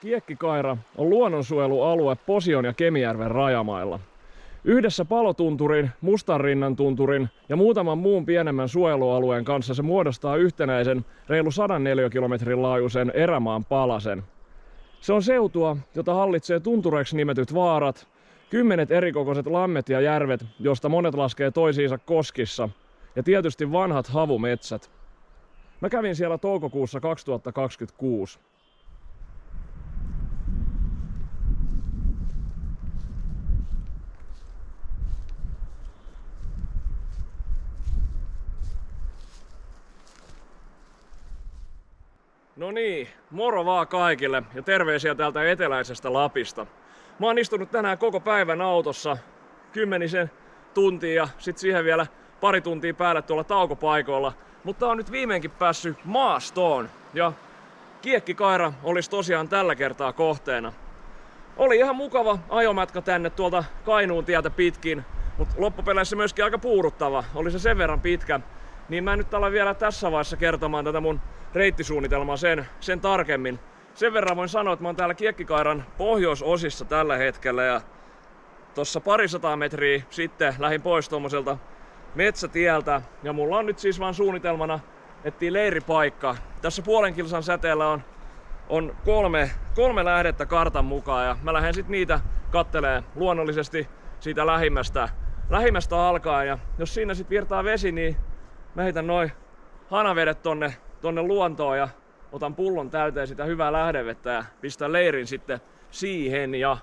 Kiekkikaira on luonnonsuojelualue Posion ja Kemijärven rajamailla. Yhdessä Palotunturin, Mustanrinnan tunturin ja muutaman muun pienemmän suojelualueen kanssa se muodostaa yhtenäisen reilu 100 neliökilometrin laajuisen erämaan palasen. Se on seutua, jota hallitsee tuntureiksi nimetyt vaarat, 10 erikokoiset lammet ja järvet, joista monet laskee toisiinsa koskissa, ja tietysti vanhat havumetsät. Mä kävin siellä toukokuussa 2026. No niin, moro vaan kaikille ja terveisiä täältä eteläisestä Lapista. Mä oon istunut tänään koko päivän autossa 10 tuntia ja sit siihen vielä pari tuntia päälle tuolla taukopaikoilla. Mutta on nyt viimeinkin päässyt maastoon ja Kiekkikaira olisi tosiaan tällä kertaa kohteena. Oli ihan mukava ajomatka tänne tuolta Kainuun tietä pitkin, mutta loppupeleissä myöskin aika puuduttava. Oli se sen verran pitkä, niin mä en nyt ala vielä tässä vaiheessa kertomaan tätä mun reittisuunnitelmaa sen tarkemmin. Sen verran voin sanoa, että mä oon täällä Kiekkikairan pohjoisosissa tällä hetkellä ja tossa parisataa metriä sitten lähdin pois tommoselta metsätieltä ja mulla on nyt siis vaan suunnitelmana etsiä leiripaikka. Tässä puolen kilsan säteellä on kolme lähdettä kartan mukaan ja mä lähden sit niitä kattelee luonnollisesti siitä lähimmästä alkaen ja jos siinä sit virtaa vesi, niin mä heitän noin hanavedet tonne luontoon ja otan pullon täyteen sitä hyvää lähdevettä ja pistän leirin sitten siihen ja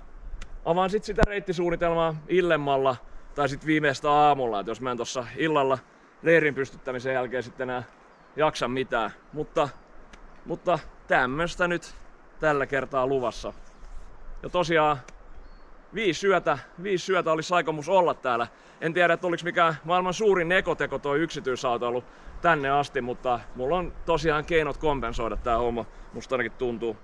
avaan sit sitä reittisuunnitelmaa illemmalla tai sit viimeistä aamulla, että jos mä en tossa illalla leirin pystyttämisen jälkeen sitten enää jaksa mitään. Mutta tämmöstä nyt tällä kertaa luvassa. Ja tosiaan 5 syötä olisi aikomus olla täällä. En tiedä, että oliko mikään maailman suurin ekoteko toi yksityisautoilu tänne asti, mutta mulla on tosiaan keinot kompensoida tää homma. Musta ainakin tuntuu.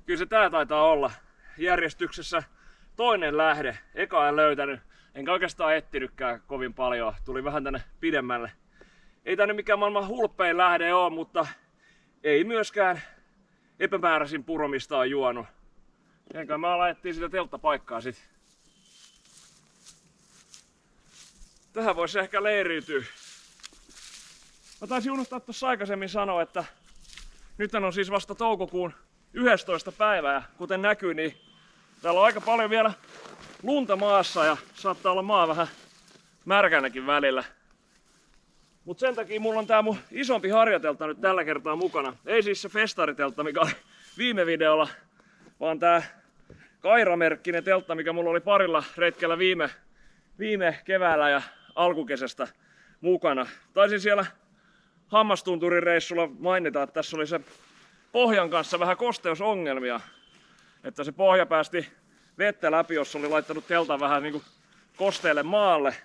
Kyllä se tää taitaa olla järjestyksessä toinen lähde. Eka en löytänyt, enkä oikeastaan etsinytkään kovin paljon. Tuli vähän tänne pidemmälle. Ei tää nyt mikään maailman hulppein lähde oo, mutta ei myöskään epämääräisin puromista on juonut. Enkä me alettiin sitä telttapaikkaa sit. Tähän voisi ehkä leiriytyä. Mä taisin unohtaa tuossa aikaisemmin sanoa, että nyt on siis vasta toukokuun 11. päivää, ja kuten näkyy, niin täällä on aika paljon vielä lunta maassa ja saattaa olla maa vähän märkänäkin välillä. Mut sen takia mulla on tää mun isompi harjateltta nyt tällä kertaa mukana. Ei siis se festariteltta, mikä oli viime videolla, vaan tää Kaira-merkkinen teltta, mikä mulla oli parilla retkellä viime keväällä ja alkukesästä mukana. Taisin siellä Hammastunturin reissulla mainita, että tässä oli se pohjan kanssa vähän kosteusongelmia. Että se pohja päästi vettä läpi, jos oli laittanut teltan vähän niinku kosteelle maalle.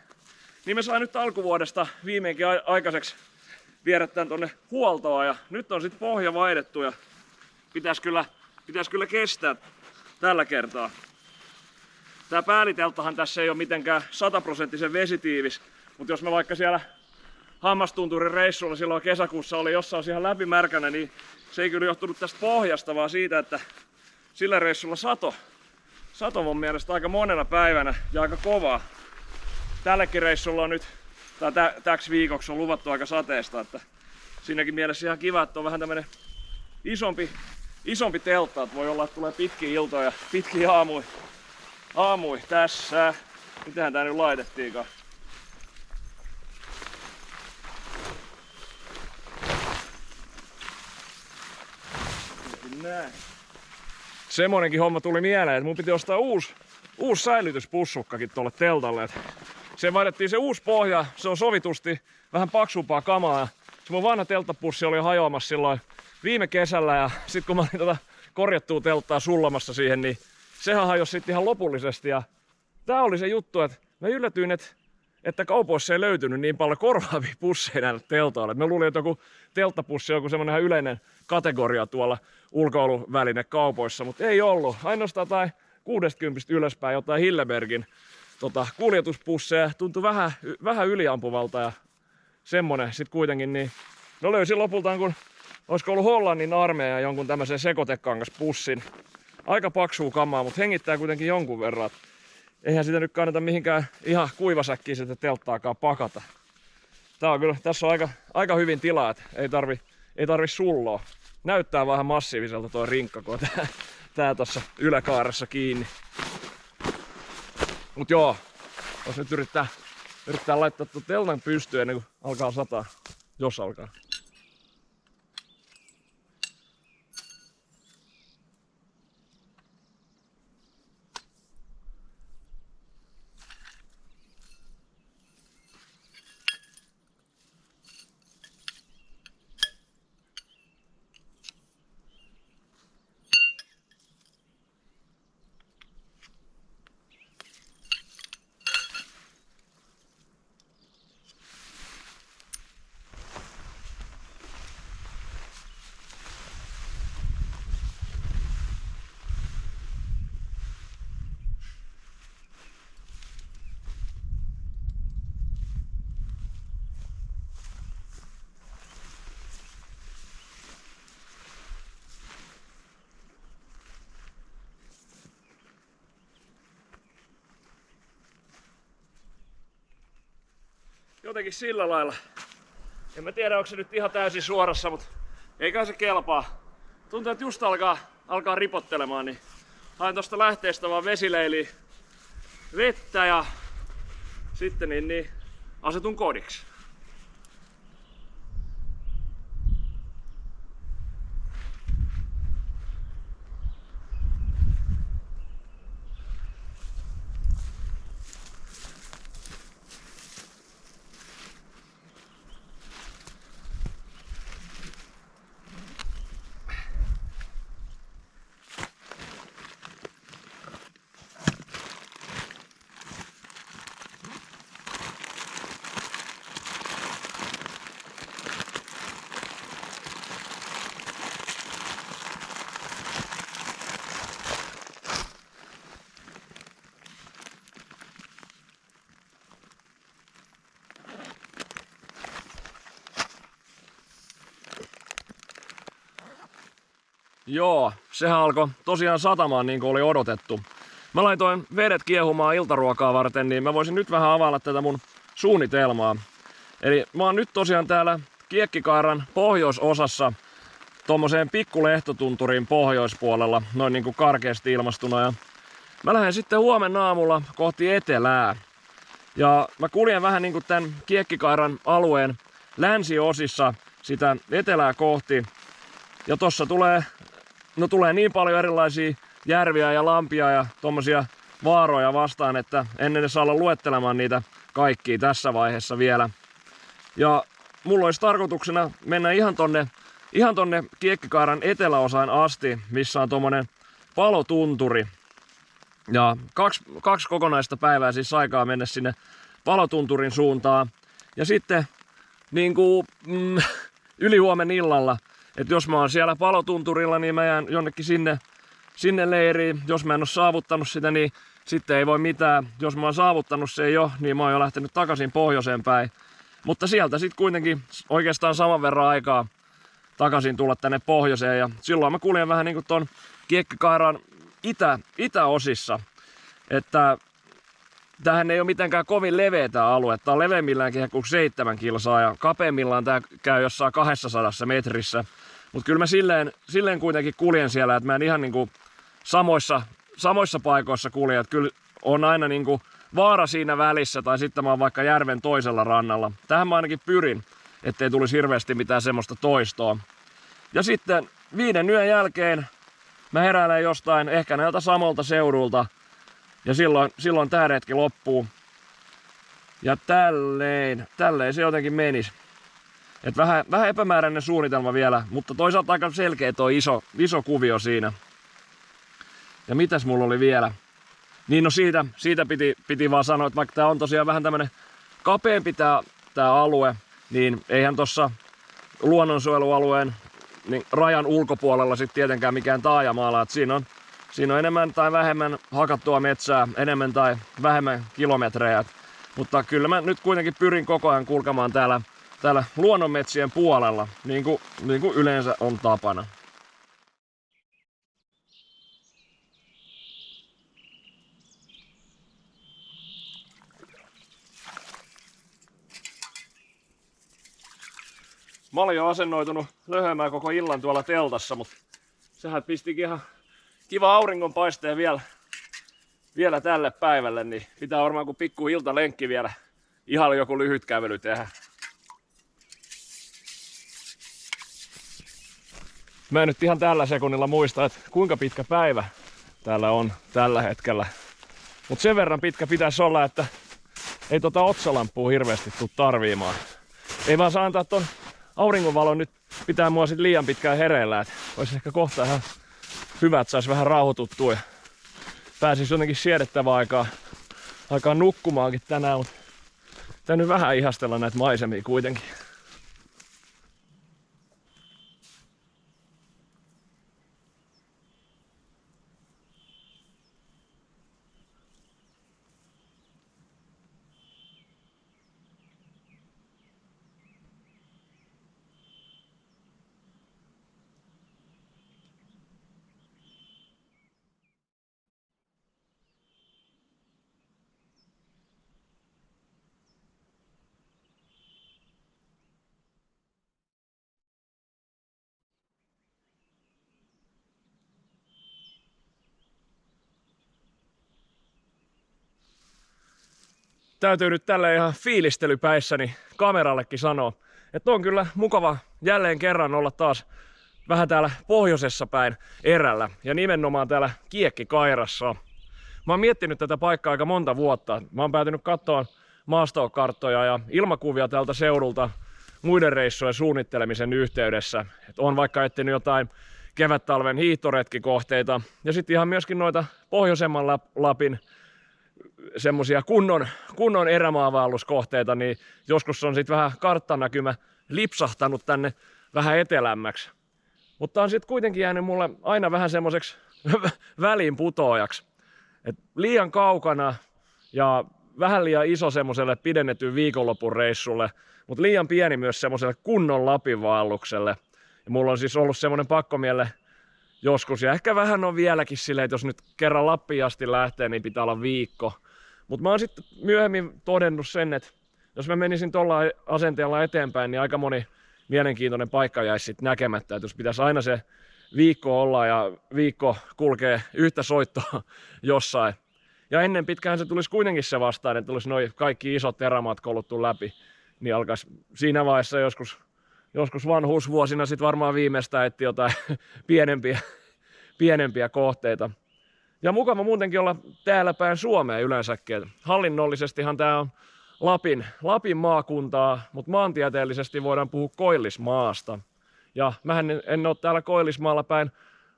Niin me sain nyt alkuvuodesta viimeinkin aikaiseksi viedä tän tonne huoltoon ja nyt on sitten pohja vaihdettu ja pitäis kyllä kestää tällä kertaa. Tää päälitelttahan tässä ei ole mitenkään 100% vesitiivis, mutta jos me vaikka siellä Hammastunturin reissulla silloin kesäkuussa oli jossain ihan läpimärkänä, niin se ei kyllä johtunut tästä pohjasta, vaan siitä, että sillä reissulla sato mun mielestä aika monena päivänä ja aika kovaa. Tällekin reissulla on nyt, tai täksi viikoksi on luvattu aika sateesta, että siinäkin mielessä ihan kiva, että on vähän tämmönen isompi teltta, että voi olla, että tulee pitkiä iltoja ja pitkiä aamui tässä. Mitähän tää nyt laitettiinkaan? Näin. Semmonenkin homma tuli mieleen, että mun piti ostaa uusi säilytyspussukkakin tuolle teltalle. Se vaihdettiin se uusi pohja, se on sovitusti vähän paksumpaa kamaa. Se mun vanha telttapussi oli hajoamassa silloin viime kesällä ja sit kun mä olin korjattua telttaa sullamassa siihen, niin sehän hajosi sitten ihan lopullisesti. Ja tää oli se juttu, että mä yllätyin, että että kaupoissa ei löytynyt niin paljon korvaavia pusseja näille teltoille. Me luulin, että joku telttapussi on joku semmoinen ihan yleinen kategoria tuolla ulkoiluväline kaupoissa, mutta ei ollut. Ainoastaan tai 60 ylöspäin jotain Hillebergin kuljetuspusseja. Tuntui vähän yliampuvalta ja semmonen sit kuitenkin. Niin no löysin lopultaan, kun olisiko ollut Hollannin armeija jonkun tämmöisen sekotekangaspussin. Aika paksua kamaa, mutta hengittää kuitenkin jonkun verran. Eihän sitä nyt kannata mihinkään ihan kuivasäkkiin sitä telttaakaan pakata. Tässä on aika hyvin tilaa, että ei tarvi sulloa. Näyttää vähän massiiviselta tuo rinkka, kun on tää tossa yläkaaressa kiinni. Mut joo, jos nyt yrittää laittaa tuon teltan pystyyn ennen kuin alkaa sataa, jos alkaa. Jotenkin sillä lailla. En mä tiedä, onko se nyt ihan täysin suorassa, mutta eikä se kelpaa. Tuntuu, että just alkaa ripottelemaan, niin haen tosta lähteestä vaan vesileiliin vettä ja sitten niin asetun kodiksi. Joo, sehän alkoi tosiaan satamaan niin kuin oli odotettu. Mä laitoin vedet kiehumaan iltaruokaa varten, niin mä voisin nyt vähän availla tätä mun suunnitelmaa. Eli mä oon nyt tosiaan täällä Kiekkikaaran pohjoisosassa tommoseen pikkulehtotunturin pohjoispuolella, noin niin kuin karkeasti ilmastuna. Ja mä lähden sitten huomenna aamulla kohti etelää. Ja mä kuljen vähän niin kuin tän Kiekkikaaran alueen länsiosissa sitä etelää kohti. Ja tossa tulee niin paljon erilaisia järviä ja lampia ja tommosia vaaroja vastaan, että en edes olla luettelemaan niitä kaikkia tässä vaiheessa vielä. Ja mulla olisi tarkoituksena mennä ihan tonne Kiekkikaaran eteläosaan asti, missä on tommonen palotunturi. Ja kaksi kokonaista päivää siis aikaa mennä sinne palotunturin suuntaan. Ja sitten niin kuin ylihuomen illalla, että jos mä oon siellä palotunturilla, niin mä jään jonnekin sinne leiriin. Jos mä en oo saavuttanut sitä, niin sitten ei voi mitään. Jos mä oon saavuttanut se jo, niin mä oon jo lähtenyt takaisin pohjoiseen päin. Mutta sieltä sitten kuitenkin oikeastaan saman verran aikaa takaisin tulla tänne pohjoiseen. Ja silloin mä kuljen vähän niin kuin ton Kiekkikaaran itäosissa. Että tämähän ei ole mitenkään kovin leveä tää alue. Tää on leveämmilläänkin kuin 7 kilsaa ja kapeimmillaan tää käy jossain 200 metrissä. Mutta kyllä mä silleen kuitenkin kuljen siellä, että mä en ihan niinku samoissa paikoissa kulje. Että kyllä on aina niinku vaara siinä välissä tai sitten mä oon vaikka järven toisella rannalla. Tähän mä ainakin pyrin, ettei tulisi hirveästi mitään semmoista toistoa. Ja sitten 5 yön jälkeen mä heräilen jostain ehkä näiltä samalta seudulta. Ja silloin tää retki loppuu. Ja tälleen se jotenkin menisi. Et vähän epämääräinen suunnitelma vielä, mutta toisaalta aika selkeä tuo iso kuvio siinä. Ja mitäs mulla oli vielä? Niin no siitä piti vaan sanoa, että vaikka tää on tosiaan vähän tämmönen kapeampi tää alue, niin eihän tossa luonnonsuojelualueen niin rajan ulkopuolella sit tietenkään mikään taajama-ala. Siinä on enemmän tai vähemmän hakattua metsää, enemmän tai vähemmän kilometrejä. Mutta kyllä mä nyt kuitenkin pyrin koko ajan kulkemaan täällä luonnonmetsien puolella, niin kuin yleensä on tapana. Mä olin jo asennoitunut löhömään koko illan tuolla teltassa, mutta sehän pistikin ihan kiva auringonpaisteen vielä tälle päivälle, niin pitää varmaan kun pikku iltalenkki vielä ihan joku lyhyt kävely tehdä. Mä en nyt ihan tällä sekunnilla muista, että kuinka pitkä päivä täällä on tällä hetkellä. Mutta sen verran pitkä pitäisi olla, että ei tota otsalampua hirveästi tuu tarviimaan. Ei vaan saa antaa ton auringonvalon nyt pitää mua sit liian pitkään hereillä. Et olisi ehkä kohta ihan hyvä, että sais vähän rauhoituttua ja pääsis jotenkin siedettävää aikaan nukkumaankin tänään, mutta täytyy vähän ihastella näitä maisemia kuitenkin. Täytyy nyt tälle ihan fiilistelypäissäni kamerallekin sanoa, että on kyllä mukava jälleen kerran olla taas vähän täällä pohjoisessa päin erällä ja nimenomaan täällä Kiekkikairassa. Mä oon miettinyt tätä paikkaa aika monta vuotta. Mä oon päätynyt katsoa maastokarttoja ja ilmakuvia tältä seudulta muiden reissujen suunnittelemisen yhteydessä. Et on vaikka etsinyt jotain kevättalven hiihtoretkikohteita ja sitten ihan myöskin noita pohjoisemman Lapin semmosia kunnon erämaavaelluskohteita, niin joskus on sitten vähän karttanäkymä lipsahtanut tänne vähän etelämmäksi. Mutta on sitten kuitenkin jäänyt mulle aina vähän semmoiseksi väliinputoajaksi. Et liian kaukana ja vähän liian iso semmoiselle pidennetyn viikonlopun reissulle, mutta liian pieni myös semmoiselle kunnon Lapin vaellukselle. Ja mulla on siis ollut semmoinen pakkomielle joskus, ja ehkä vähän on vieläkin silleen, että jos nyt kerran Lappiin asti lähtee, niin pitää olla viikko. Mutta mä oon sitten myöhemmin todennut sen, että jos mä menisin tuolla asenteella eteenpäin, niin aika moni mielenkiintoinen paikka jäisi sitten näkemättä. Että jos pitäisi aina se viikko olla ja viikko kulkee yhtä soittoa jossain. Ja ennen pitkään se tulisi kuitenkin se vastaan, että tulisi noi kaikki isot erämaat koluttu läpi. Niin alkaisi siinä vaiheessa joskus vanhuusvuosina sitten varmaan viimeistään etsiä jotain pienempiä kohteita. Ja mukava muutenkin olla täällä päin Suomea yleensäkin. Hallinnollisestihan tää on Lapin maakuntaa, mutta maantieteellisesti voidaan puhua Koillismaasta. Ja mähän en ole täällä Koillismaalla päin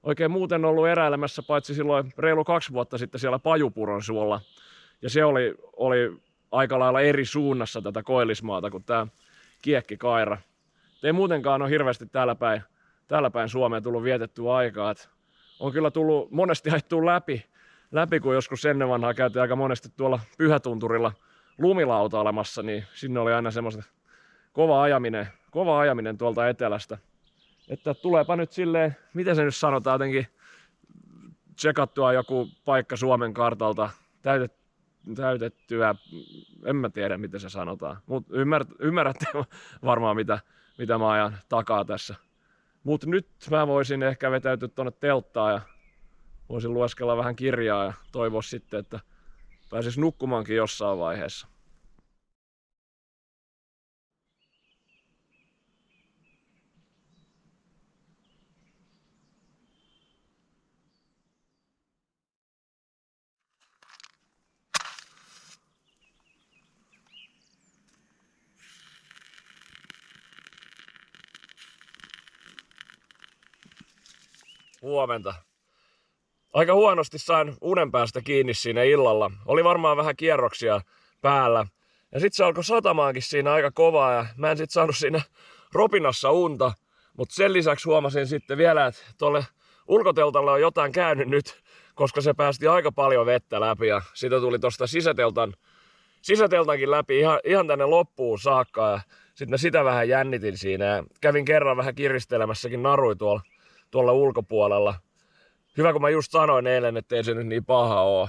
oikein muuten ollut eräilemässä, paitsi silloin reilu 2 vuotta sitten siellä Pajupuron suolla. Ja se oli aika lailla eri suunnassa tätä Koillismaata kuin tää Kiekkikaira. Ei muutenkaan ole hirveästi täällä päin Suomea tullut vietettyä aikaa. On kyllä tullut monesti haettua läpi, kun joskus ennen vanhaa käytiin aika monesti tuolla Pyhätunturilla lumilautailemassa, niin sinne oli aina semmoista kova ajaminen tuolta etelästä. Että tuleepa nyt silleen, miten se nyt sanotaan, jotenkin tsekattua joku paikka Suomen kartalta, täytettyä, en mä tiedä miten se sanotaan, mutta ymmärrätte varmaan mitä mä ajan takaa tässä. Mutta nyt mä voisin ehkä vetäytyä tuonne telttaan ja voisin lueskella vähän kirjaa ja toivoa sitten, että pääsis nukkumaankin jossain vaiheessa. Huomenta. Aika huonosti sain unen päästä kiinni siinä illalla. Oli varmaan vähän kierroksia päällä. Ja sit se alkoi satamaankin siinä aika kovaa ja mä en sit saanut siinä ropinassa unta. Mutta sen lisäksi huomasin sitten vielä, että tuolle ulkoteltalle on jotain käynyt nyt, koska se päästi aika paljon vettä läpi ja siitä tuli tuosta sisäteltankin läpi ihan tänne loppuun saakka. Ja sitten mä sitä vähän jännitin siinä ja kävin kerran vähän kiristelemässäkin narui tuolla ulkopuolella. Hyvä kun mä just sanoin eilen, ettei se nyt niin paha oo.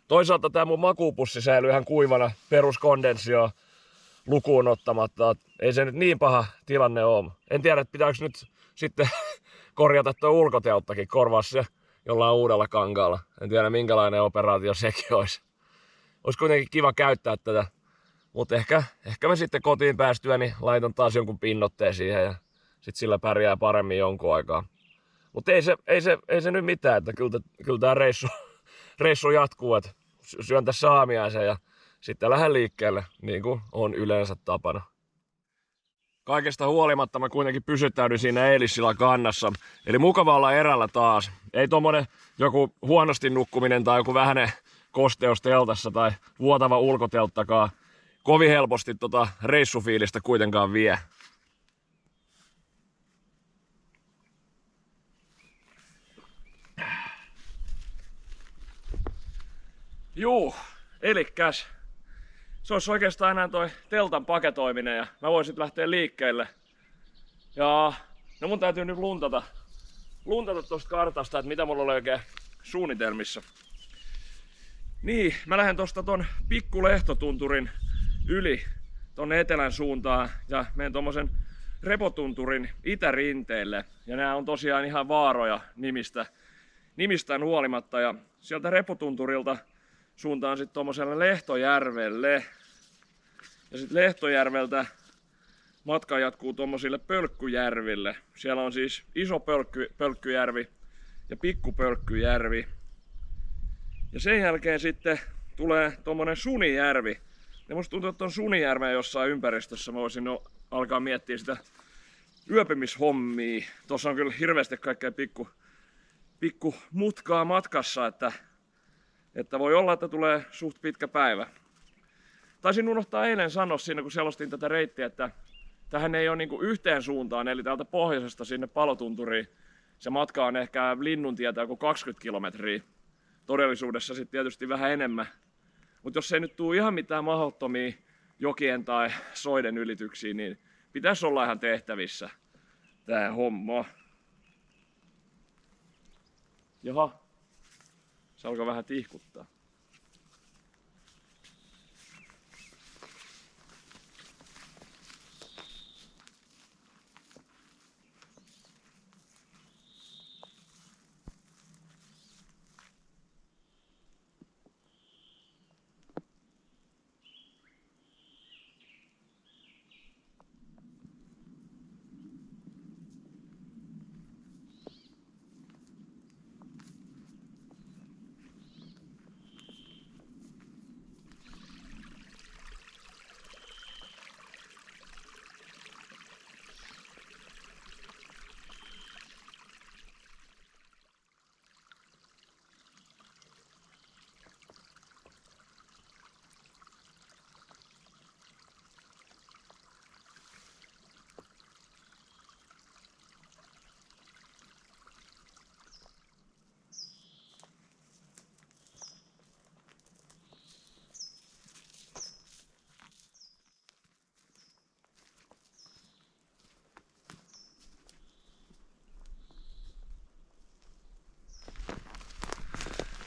Toisaalta tää mun makuupussi säilyy ihan kuivana peruskondensio lukuun ottamatta. Ei se nyt niin paha tilanne oo. En tiedä, että pitääkö nyt sitten korjata tuo ulkotelttakin, korvaa se jollain uudella kankaalla. En tiedä minkälainen operaatio sekin olisi. Olisi kuitenkin kiva käyttää tätä. Mutta ehkä mä sitten kotiin päästyä, niin laitan taas jonkun pinnotteen siihen ja sit sillä pärjää paremmin jonkun aikaa. Mutta ei se nyt mitään, että kyllä tää reissu jatkuu, että syön tässä aamiaisen ja sitten lähden liikkeelle, niin kuin on yleensä tapana. Kaikesta huolimatta mä kuitenkin pysyttäydyn siinä Eilissillan kannassa. Eli mukava olla erällä taas. Ei tommonen joku huonosti nukkuminen tai joku vähäinen kosteus teltassa tai vuotava ulkotelttakaan kovin helposti reissufiilistä kuitenkaan vie. Juu, elikkäs se olisi oikeastaan enää toi teltan paketoiminen ja mä voisin lähteä liikkeelle. Ja no mun täytyy nyt luntata tosta kartasta, että mitä mulla oli oikein suunnitelmissa. Niin, mä lähden tosta ton Pikkulehtotunturin yli tonne etelän suuntaan ja menen tommosen Repotunturin itärinteelle. Ja nää on tosiaan ihan vaaroja nimistään huolimatta ja sieltä Repotunturilta suuntaan sitten tommoselle Lehtojärvelle. Ja sitten Lehtojärveltä matka jatkuu tommosille Pölkkyjärville. Siellä on siis iso Pölkkyjärvi ja pikku Pölkkyjärvi. Ja sen jälkeen sitten tulee tommonen Sunijärvi. Ja musta tuntuu, että on Sunijärven jossain ympäristössä mä voisin alkaa miettiä sitä yöpymishommia. Tossa on kyllä hirveästi kaikkea pikku mutkaa matkassa, että voi olla, että tulee suht pitkä päivä. Taisin unohtaa eilen sanoa siinä, kun selostin tätä reittiä, että tähän ei ole niinku yhteen suuntaan, eli täältä pohjoisesta sinne Palotunturiin. Se matka on ehkä Linnuntietä joku 20 kilometriä. Todellisuudessa sitten tietysti vähän enemmän. Mutta jos ei nyt tule ihan mitään mahdottomia jokien tai soiden ylityksiä, niin pitäisi olla ihan tehtävissä tää homma. Jaha, se alkaa vähän tihkuttaa.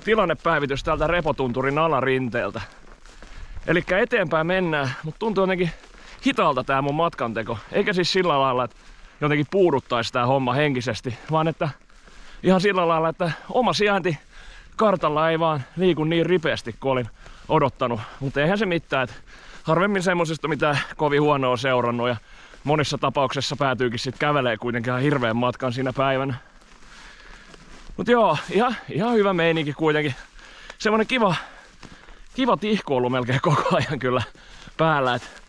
Tilannepäivitys täältä Repotunturin alarinteeltä. Elikkä eteenpäin mennään, mutta tuntuu jotenkin hitaalta tää mun matkanteko. Eikä siis sillä lailla, että jotenkin puuduttaisi tää homma henkisesti, vaan että ihan sillä lailla, että oma sijainti kartalla ei vaan liiku niin ripeästi kuin olin odottanut. Mutta eihän se mitään, että harvemmin semmosista mitä kovin huonoa on seurannut ja monissa tapauksessa päätyykin sit kävelee kuitenkin ihan hirveän matkan siinä päivänä. Mut joo, ihan hyvä meininki kuitenkin. Semmonen kiva tihku ollut melkein koko ajan kyllä päällä. Et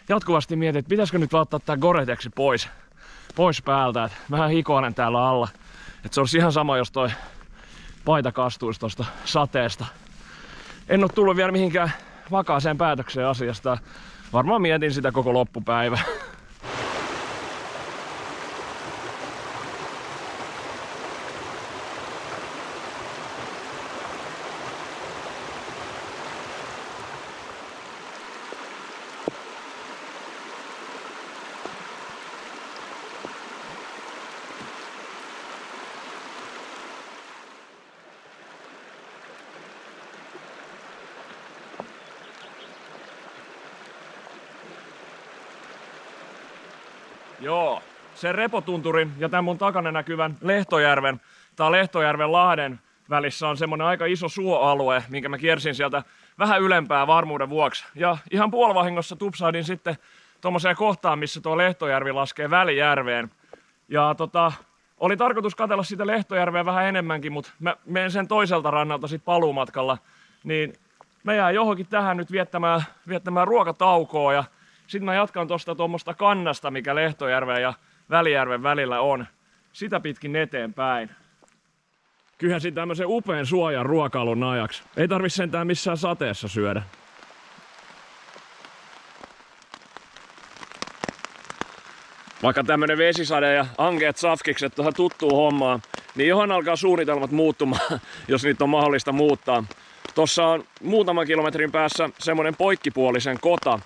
jatkuvasti mietin, että pitäisikö nyt ottaa tää Gore-Texi pois päältä. Et vähän hikoinen täällä alla. Et se olisi ihan sama, jos toi paita kastuisi tosta sateesta. En oo tullut vielä mihinkään vakaaseen päätökseen asiasta. Varmaan mietin sitä koko loppupäivä. Joo, sen Repotunturin ja tämän mun takana näkyvän Lehtojärven tai Lehtojärven lahden välissä on semmonen aika iso suoalue, minkä mä kiersin sieltä vähän ylempää varmuuden vuoksi. Ja ihan puolivahingossa tupsahdin sitten tommoseen kohtaan, missä tuo Lehtojärvi laskee Välijärveen. Ja oli tarkoitus katsella sitä Lehtojärveä vähän enemmänkin, mutta mä menen sen toiselta rannalta sit paluumatkalla. Niin mä jään johonkin tähän nyt viettämään ruokataukoa ja sitten mä jatkan tosta tuommoista kannasta, mikä Lehtojärven ja Välijärven välillä on. Sitä pitkin eteenpäin. Kyhäsin tämmösen upean suojan ruokailun ajaksi. Ei tarvi sentään missään sateessa syödä. Vaikka tämmönen vesisade ja ankeat safkikset tuohon tuttuu hommaan, niin johon alkaa suunnitelmat muuttumaan, jos niitä on mahdollista muuttaa. Tossa on muutaman kilometrin päässä semmonen poikkipuolisen kota.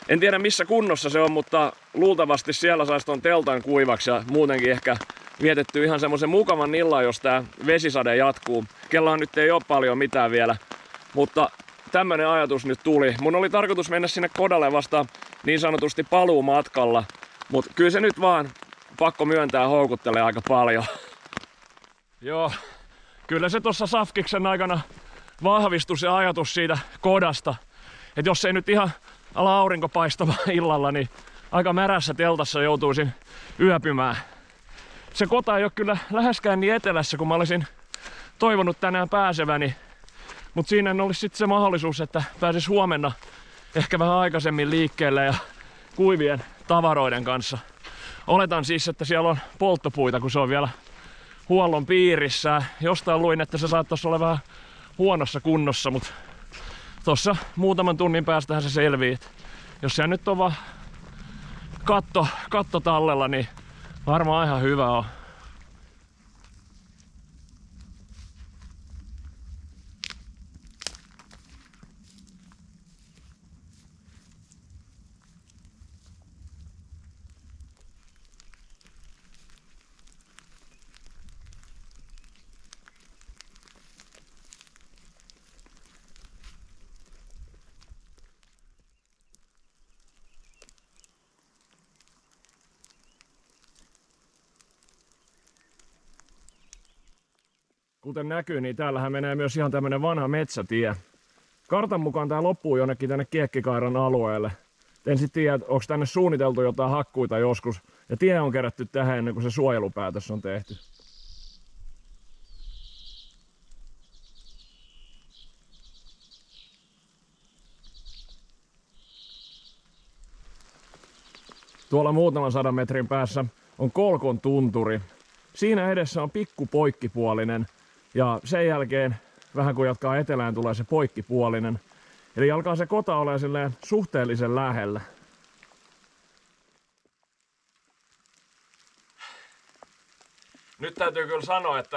En tiedä missä kunnossa se on, mutta luultavasti siellä saisi ton teltan kuivaksi ja muutenkin ehkä vietetty ihan semmoisen mukavan illan, jos tää vesisade jatkuu. Kellahan nyt ei ole paljon mitään vielä, mutta tämmönen ajatus nyt tuli. Mun oli tarkoitus mennä sinne kodalle vasta niin sanotusti paluumatkalla, mutta kyllä se nyt vaan pakko myöntää houkuttelee aika paljon. Joo, kyllä se tossa safkiksen aikana vahvistui se ajatus siitä kodasta, että jos ei nyt ihan ala aurinko paistamaan illalla, niin aika märässä teltassa joutuisin yöpymään. Se kota ei ole kyllä läheskään niin etelässä, kuin mä olisin toivonut tänään pääseväni. Mutta siinä olisi sitten se mahdollisuus, että pääsis huomenna ehkä vähän aikaisemmin liikkeelle ja kuivien tavaroiden kanssa. Oletan siis, että siellä on polttopuita, kun se on vielä huollon piirissä. Jostain luin, että se saattaisi olla vähän huonossa kunnossa, mutta tossa muutaman tunnin päästähän se selvii. Jos se nyt on vaan katto tallella, niin varmaan ihan hyvä on. Kuten näkyy, niin täällähän menee myös ihan tämmönen vanha metsätie. Kartan mukaan tää loppuu jonnekin tänne Kiekkikairan alueelle. En sit tiedä, onko tänne suunniteltu jotain hakkuita joskus. Ja tie on kerätty tähän ennen kuin se suojelupäätös on tehty. Tuolla muutaman 100 metrin päässä on Kolkon tunturi. Siinä edessä on pikku poikkipuolinen. Ja sen jälkeen, vähän kun jatkaa etelään, tulee se poikkipuolinen. Eli alkaa se kota olemaan silleen suhteellisen lähellä. Nyt täytyy kyllä sanoa, että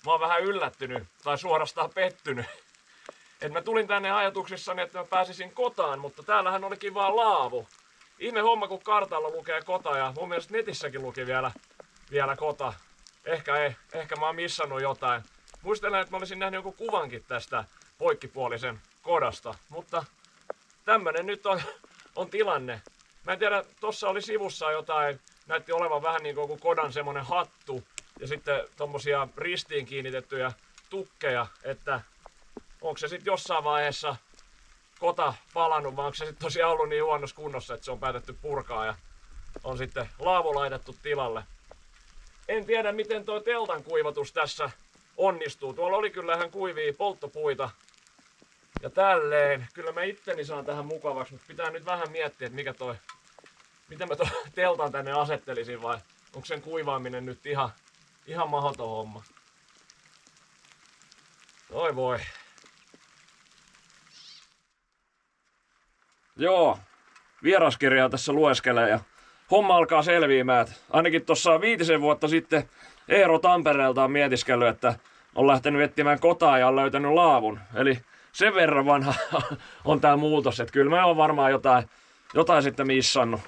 mä oon vähän yllättynyt tai suorastaan pettynyt. Et mä tulin tänne ajatuksissani, että mä pääsisin kotaan, mutta täällähän olikin vaan laavu. Ihme homma, kun kartalla lukee kota ja mun mielestä netissäkin luki vielä kota. Ehkä mä oon missannut jotain. Muistelen, että mä olisin nähnyt jonkun kuvankin tästä poikkipuolisen kodasta, mutta tämmönen nyt on tilanne. Mä en tiedä, tossa oli sivussa jotain, näytti olevan vähän niin kuin kodan semmonen hattu ja sitten tommosia ristiin kiinnitettyjä tukkeja, että onko se sitten jossain vaiheessa kota palannut, vai onko se sitten tosiaan ollut niin huonossa kunnossa, että se on päätetty purkaa ja on sitten laavu laitettu tilalle. En tiedä, miten tuo teltan kuivatus tässä onnistuu. Tuolla oli kyllä ihan kuivia polttopuita ja tälleen. Kyllä mä itteni saan tähän mukavaksi, mutta pitää nyt vähän miettiä, että miten mä tuon teltan tänne asettelisin, vai onko sen kuivaaminen nyt ihan mahdoton homma. Oi voi. Joo, vieraskirjaa tässä lueskelee ja homma alkaa selviämään. Ainakin tuossa 5 vuotta sitten Eero Tampereelta on mietiskellyt, että on lähtenyt etsimään kotaa ja on löytänyt laavun. Eli sen verran vanha on tää muutos, että kyllä mä oon varmaan jotain sitten missannut.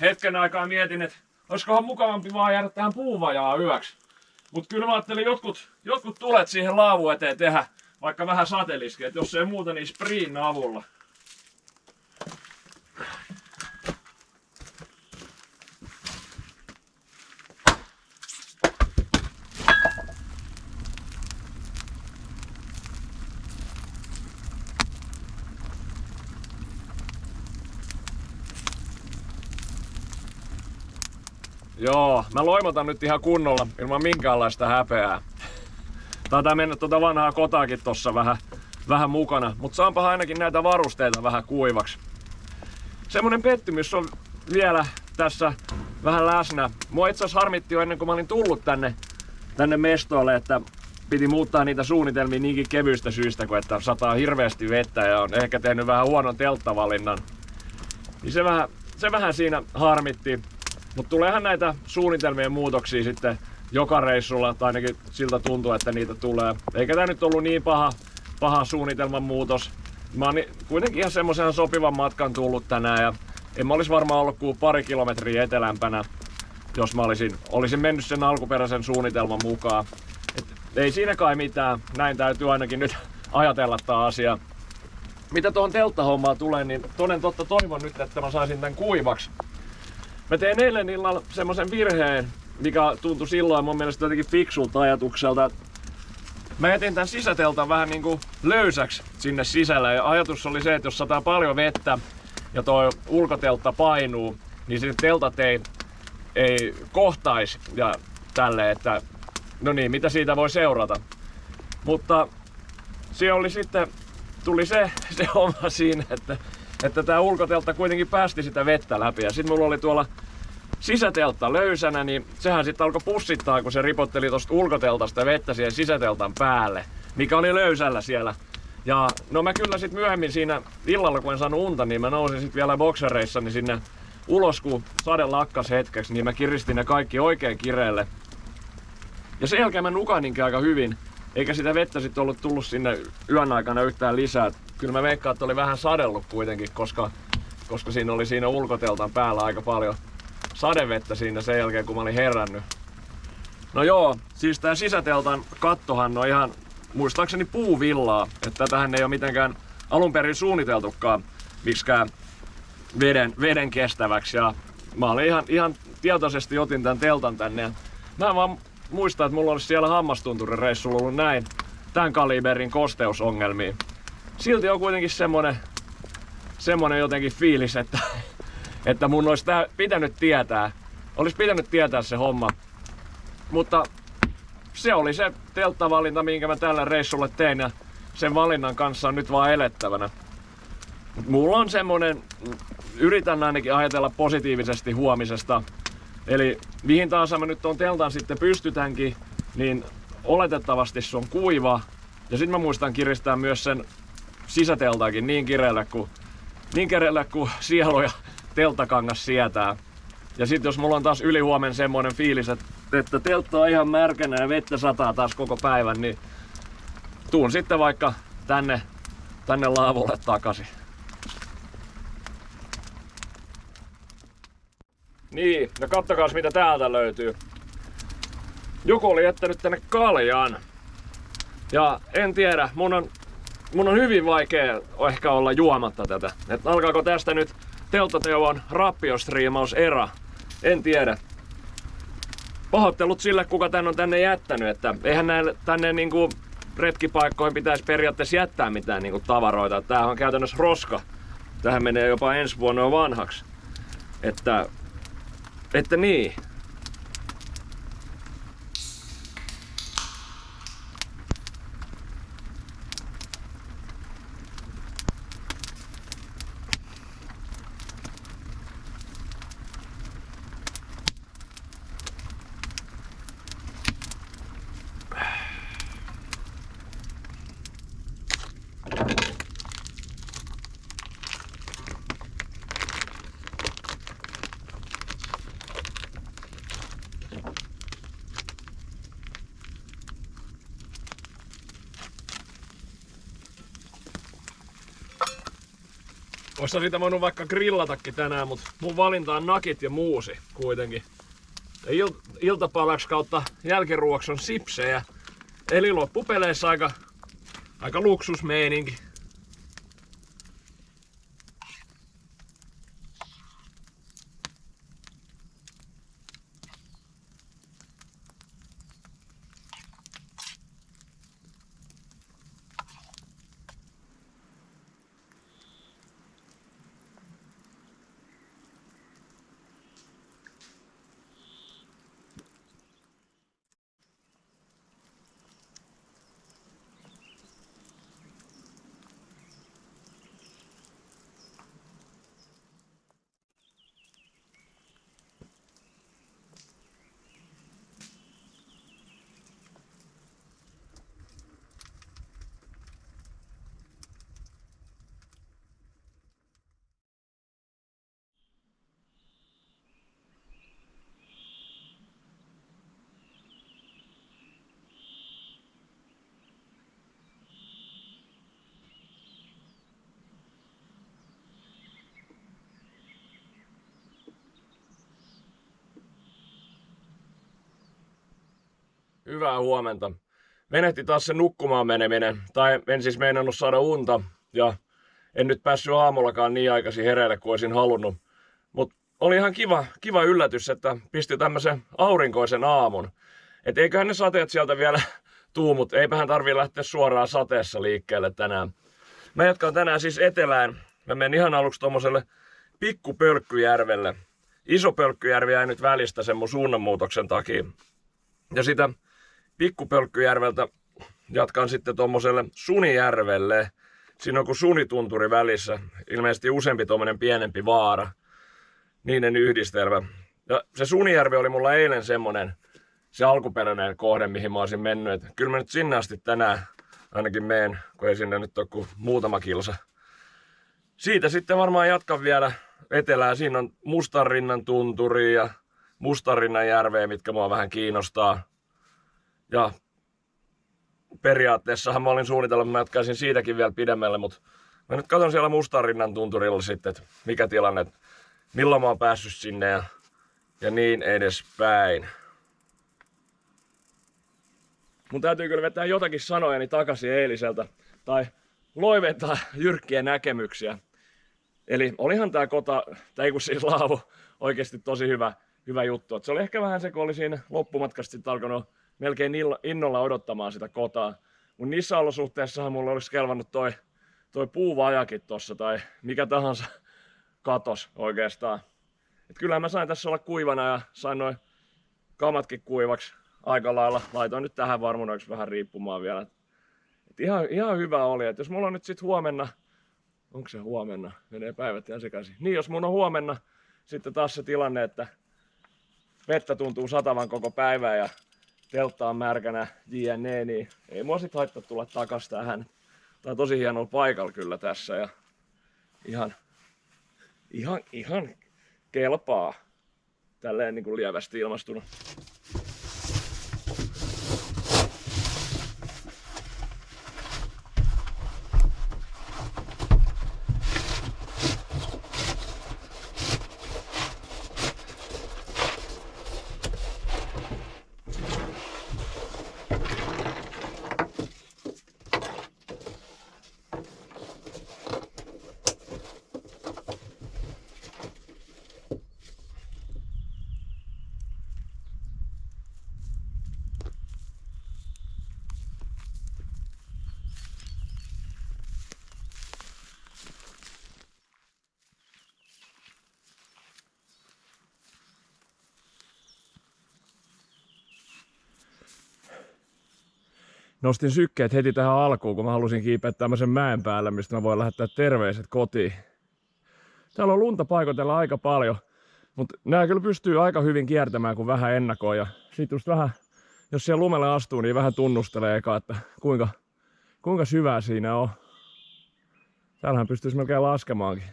Hetken aikaa mietin, että olisikohan mukavampi vaan jäädä tähän puuvajaan yöksi. Mut kyllä mä ajattelin jotkut tulet siihen laavun eteen tehdä, vaikka vähän sateliski, että jos ei muuta niin spriin avulla. Joo, mä loimotan nyt ihan kunnolla ilman minkäänlaista häpeää. Taitaa mennä tuota vanhaa kotaakin tossa vähän mukana, mutta saanpa ainakin näitä varusteita vähän kuivaksi. Semmonen pettymys on vielä tässä vähän läsnä. Mua itse asiassa harmitti jo ennen kuin mä olin tullut tänne mestoille, että piti muuttaa niitä suunnitelmia niinkin kevyistä syistä, kuin että sataa hirveästi vettä ja on ehkä tehnyt vähän huonon telttavalinnan. Niin se vähän siinä harmitti. Mutta tuleehan näitä suunnitelmien muutoksia sitten joka reissulla, tai ainakin siltä tuntuu, että niitä tulee. Eikä tää nyt ollut niin paha suunnitelman muutos. Mä oon kuitenkin ihan semmoisen sopivan matkan tullut tänään ja en mä olis varmaan ollut kuin 2 kilometriä etelämpänä, jos mä olisin mennyt sen alkuperäisen suunnitelman mukaan. Et ei siinä kai mitään, näin täytyy ainakin nyt ajatella tää asia. Mitä tuohon telttahommaan tulee, niin toden totta toivon nyt, että mä saisin tän kuivaksi. Mä tein eilen illalla semmosen virheen, mikä tuntui silloin mun mielestä jotenkin fiksulta ajatukselta. Mä jätin tän sisäteltan vähän niinku löysäksi sinne sisällä ja ajatus oli se, että jos sataa paljon vettä ja toi ulkoteltta painuu, niin sitten teltat ei kohtaisi ja tälleen, että no niin, mitä siitä voi seurata. Mutta se oli sitten, tuli se homma siinä, että tää ulkoteltta kuitenkin päästi sitä vettä läpi ja sit mulla oli tuolla sisäteltta löysänä, niin sehän sitten alkoi pussittaa, kun se ripotteli tosta ulkoteltasta vettä siihen sisäteltan päälle, mikä oli löysällä siellä. Ja no mä kyllä sit myöhemmin siinä illalla, kun en saanut unta, niin mä nousin sit vielä boksereissani sinne ulos, kun sade lakkas hetkeksi, niin mä kiristin ne kaikki oikein kireelle. Ja sen jälkeen mä nukaninkin aika hyvin, eikä sitä vettä sit ollut tullut sinne yön aikana yhtään lisää. Kyllä mä veikkaan, että oli vähän sadellut kuitenkin, koska siinä oli siinä ulkoteltan päällä aika paljon sadevettä siinä sen jälkeen, kun mä olin herännyt. No joo, siis tää sisäteltan kattohan on ihan muistaakseni puuvillaa, että tätähän ei ole mitenkään alun perin suunniteltukaan miksikään veden kestäväksi. Ja mä olin ihan tietoisesti otin tän teltan tänne. Ja mä en vaan muista, että mulla olisi siellä Hammastunturin reissulla ollut näin tän kaliberin kosteusongelmia. Silti on kuitenkin semmonen jotenkin fiilis, että mun olisi pitänyt tietää se homma. Mutta se oli se telttavalinta, minkä mä tällä reissulle tein ja sen valinnan kanssa on nyt vaan elettävänä. Mulla on semmonen, yritän ainakin ajatella positiivisesti huomisesta. Eli mihin taas mä nyt ton teltan sitten pystytänkin, niin oletettavasti se on kuiva. Ja sit mä muistan kiristää myös sen sisäteltaakin niin kireelle kuin sielu ja telttakangas sietää. Ja sit jos mulla on taas ylihuomen semmonen fiilis, että teltta on ihan märkänä ja vettä sataa taas koko päivän, niin tuun sitten vaikka tänne laavulle takaisin. Niin, no kattokaas mitä täältä löytyy. Joku oli jättänyt tänne kaljan. Ja en tiedä, mun on hyvin vaikea ehkä olla juomatta tätä. Et alkaako tästä nyt telttateon rappiostriimaus-era? En tiedä. Pahoittelut sille, kuka tän on tänne jättänyt, että eihän näille tänne niinku retkipaikkoihin pitäisi periaatteessa jättää mitään niinku tavaroita. Tämähän on käytännössä roska. Tähän menee jopa ensi vuonna jo vanhaksi. Että niin. Oissa siitä voinut vaikka grillatakin tänään, mutta mun valinta on nakit ja muusi kuitenkin. Ja iltapalaksi kautta jälkiruoksi on sipsejä. Eli loppupeleissä aika luksusmeininki. Hyvää huomenta. Menehti taas se nukkumaan meneminen. Tai en siis meinannut saada unta. Ja en nyt päässyt aamullakaan niin aikaisin hereille kuin olisin halunnut. Mutta oli ihan kiva yllätys, että pisti tämmöisen aurinkoisen aamun. Et eiköhän ne sateet sieltä vielä tuu, mutta eipähän tarvii lähteä suoraan sateessa liikkeelle tänään. Mä jatkan tänään siis etelään. Mä menen ihan aluksi tommoselle Pikkupölkkyjärvelle. Isopölkkyjärvi jäi nyt välistä sen mun suunnanmuutoksen takia. Ja sitä Pikkupölkkyjärveltä jatkan sitten tommoselle Sunijärvelle. Siinä on kuin Sunitunturi välissä. Ilmeisesti useampi tommonen pienempi vaara. Niiden yhdistelmä. Ja se Sunijärvi oli mulla eilen semmonen, se alkuperäinen kohde, mihin mä olisin mennyt. Et kyllä mä nyt sinne asti tänään ainakin meen, kun ei sinne nyt ole kuin muutama kilsa. Siitä sitten varmaan jatkan vielä etelään. Siinä on Mustanrinnan tunturi ja Mustanrinnan järveä, mitkä mua vähän kiinnostaa. Ja periaatteessahan mä olin suunnitellut, että mä jatkaisin siitäkin vielä pidemmälle, mutta mä nyt katson siellä Mustanrinnan tunturilla sitten, että mikä tilanne, milloin mä oon päässyt sinne ja niin edespäin. Mun täytyy kyllä vetää jotakin sanojani takaisin eiliseltä, tai loiventaa jyrkkiä näkemyksiä. Eli olihan tää siis laavu oikeasti tosi hyvä juttu. Et se oli ehkä vähän se, kun oli siinä loppumatkasta sitten alkanut melkein innolla odottamaan sitä kotaa. Mun niissä olosuhteissahan mulla olisi kelvannut toi puuvajakin tossa tai mikä tahansa katos oikeastaan. Et kyllähän mä sain tässä olla kuivana ja sain noin kamatkin kuivaksi aika lailla. Laitoin nyt tähän varmuudeksi vähän riippumaan vielä. Et ihan hyvä oli. Et jos mulla on nyt sit huomenna, onko se huomenna? Menee päivät ihan sekaisin. Niin, jos mun on huomenna sitten taas se tilanne, että vettä tuntuu satavan koko päivän ja teltta on märkänä jne, niin ei mua sit haittaa tulla takas tähän. Tää on tosi hienolla paikalla kyllä tässä ja ihan kelpaa. Tälleen niin kuin lievästi ilmastunut. Nostin sykkeet heti tähän alkuun, kun mä halusin kiipeä tämmöisen mäen päällä, mistä mä voin lähettää terveiset kotiin. Täällä on lunta paikotella aika paljon, mutta nää kyllä pystyy aika hyvin kiertämään, kun vähän ennakoi. Ja sit just vähän, jos siellä lumelle astuu, niin vähän tunnustelee eka, että kuinka syvää siinä on. Täällähän pystyisi melkein laskemaankin.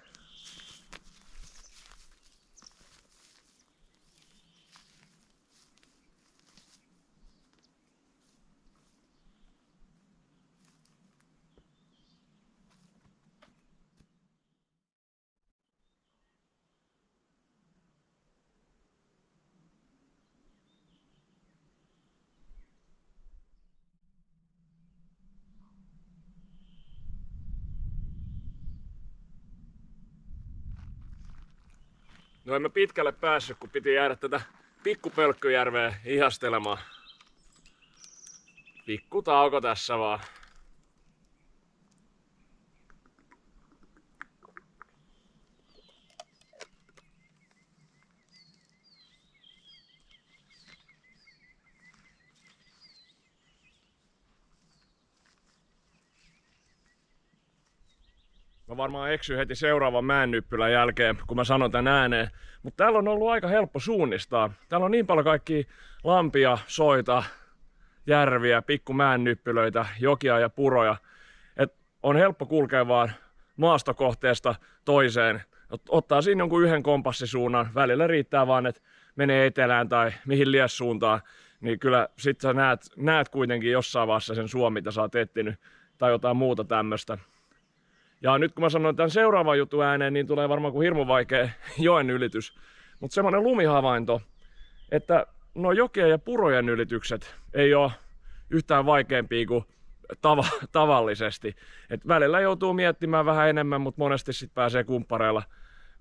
No emme pitkälle päässyt, kun piti jäädä tätä Pikkupölkkyjärveä ihastelemaan. Pikku tauko tässä vaan. Mä varmaan eksyn heti seuraavan mäennyppylän jälkeen, kun mä sanon tän ääneen. Mutta täällä on ollut aika helppo suunnistaa. Täällä on niin paljon kaikkia lampia, soita, järviä, pikku mäennyppylöitä, jokia ja puroja. Et on helppo kulkea vaan maastokohteesta toiseen. Ottaa siinä jonkun yhden kompassisuunnan. Välillä riittää vaan, että menee etelään tai mihin lies suuntaan. Niin kyllä sit sä näet kuitenkin jossain vaiheessa sen suon, mitä sä oot etsinyt. Tai jotain muuta tämmöstä. Ja nyt kun mä sanon tämän seuraavan jutun ääneen, niin tulee varmaan kuin hirmu vaikea joen ylitys. Mutta semmonen lumihavainto, että no jokien ja purojen ylitykset ei ole yhtään vaikeampia kuin tavallisesti. Et välillä joutuu miettimään vähän enemmän, mutta monesti sit pääsee kumppareilla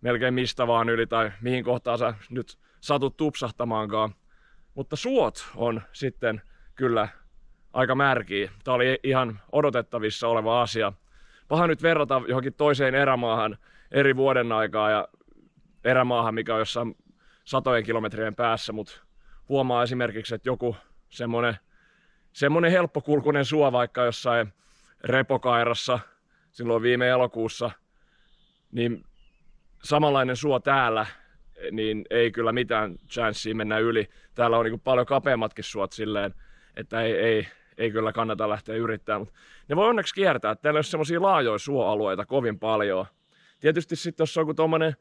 melkein mistä vaan yli tai mihin kohtaan sä nyt satut tupsahtamaankaan. Mutta suot on sitten kyllä aika märkiä. Tää oli ihan odotettavissa oleva asia. Paha nyt verrata johonkin toiseen erämaahan eri vuoden aikaa ja erämaahan, mikä on jossain satojen kilometrien päässä, mutta huomaa esimerkiksi, että joku semmonen helppokulkunen suo vaikka jossain Repokairassa silloin viime elokuussa, niin samanlainen suo täällä, niin ei kyllä mitään chanssiä mennä yli. Täällä on niin paljon kapeammatkin suot silleen, että ei kyllä kannata lähteä yrittämään, mutta ne voi onneksi kiertää. Täällä ei ole semmosia laajoja suoalueita kovin paljon. Tietysti sitten jos on joku tommonen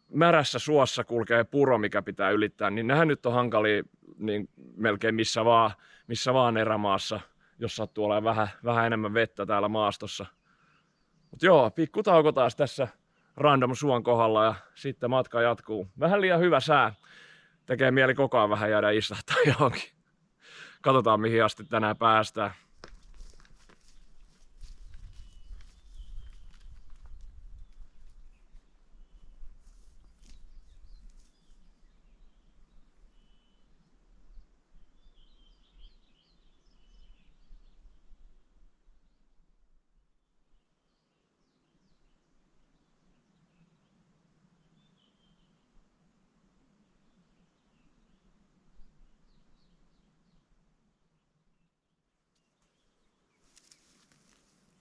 märässä suossa kulkee puro, mikä pitää ylittää, niin nehän nyt on hankalia niin melkein missä vaan erämaassa, jos sattuu olemaan vähän enemmän vettä täällä maastossa. Mut joo, pikku tauko taas tässä random suon kohdalla ja sitten matka jatkuu. Vähän liian hyvä sää. Tekee mieli koko ajan vähän jäädä istahtaa johonkin. Katsotaan mihin asti tänään päästään.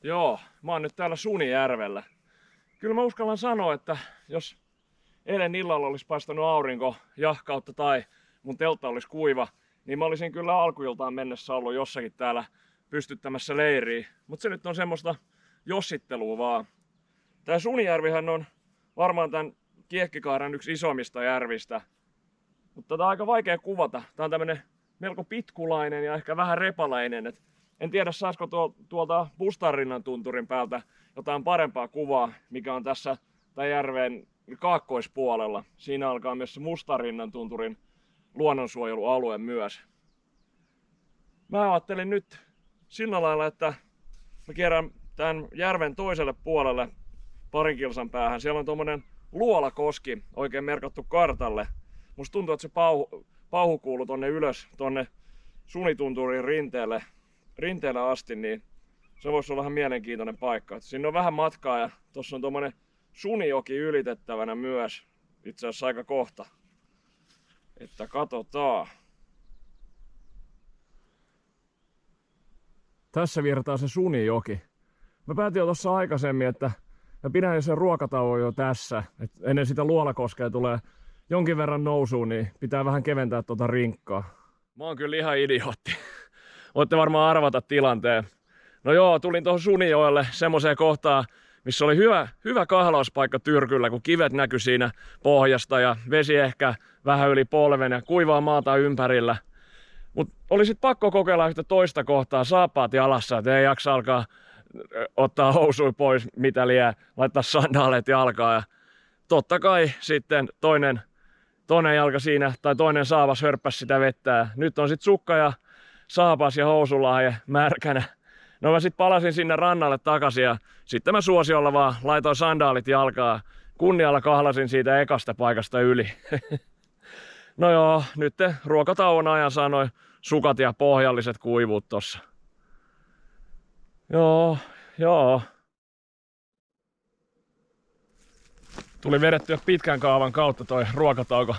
Joo, mä oon nyt täällä Sunijärvellä. Kyllä mä uskallan sanoa, että jos eilen illalla olisi paistanut aurinko jahkautta tai mun teltta olisi kuiva, niin mä olisin kyllä alkuiltaan mennessä ollut jossakin täällä pystyttämässä leiriä. Mutta se nyt on semmoista jossittelua vaan. Tää Sunijärvihän on varmaan tän Kiekkikaaren yksi isommista järvistä. Mutta tää on aika vaikea kuvata. Tää on tämmönen melko pitkulainen ja ehkä vähän repalainen. En tiedä saisiko tuolta Pustanrinnan tunturin päältä jotain parempaa kuvaa, mikä on tässä tämän järven kaakkoispuolella. Siinä alkaa myös se Mustanrinnan tunturin luonnonsuojelualue myös. Mä ajattelin nyt sillä lailla, että mä kierrän tämän järven toiselle puolelle parin kilsan päähän. Siellä on tommonen Luolakoski oikein merkattu kartalle. Musta tuntuu, että se pauhu kuuluu tonne ylös, tonne Sunitunturin rinteelle asti, niin se voisi olla ihan mielenkiintoinen paikka. Siinä on vähän matkaa ja tuossa on tommonen Sunijoki ylitettävänä myös, itse asiassa aika kohta. Että katsotaan. Tässä virtaa se Sunijoki. Mä päätin jo tuossa aikaisemmin, että mä pidän sen ruokatauon jo tässä. Et ennen sitä Luolakoskea tulee jonkin verran nousuun, niin pitää vähän keventää tuota rinkkaa. Mä oon kyllä ihan idiootti. Voitte varmaan arvata tilanteen. No joo, tulin tuohon Sunijoelle semmoiseen kohtaan, missä oli hyvä kahlauspaikka tyrkyllä, kun kivet näkyi siinä pohjasta ja vesi ehkä vähän yli polven ja kuivaa maata ympärillä. Mut oli sit pakko kokeilla yhtä toista kohtaa, saappaat jalassa, et ei jaksa alkaa ottaa housui pois, mitä liian, laittaa sandaaleet jalkaan. Ja totta kai sitten toinen jalka siinä, tai toinen saapas hörppäsi sitä vettä. Nyt on sit sukka ja saapas ja housulahje märkänä. No mä sit palasin sinne rannalle takaisin ja sitten mä suosiolla vaan laitoin sandaalit jalkaan kunnialla kahlasin siitä ekasta paikasta yli. No joo, nyt ruokatauon ajan saa noin sukat ja pohjalliset kuivuut tossa. Joo. Tuli vedettyä pitkän kaavan kautta toi ruokatauko.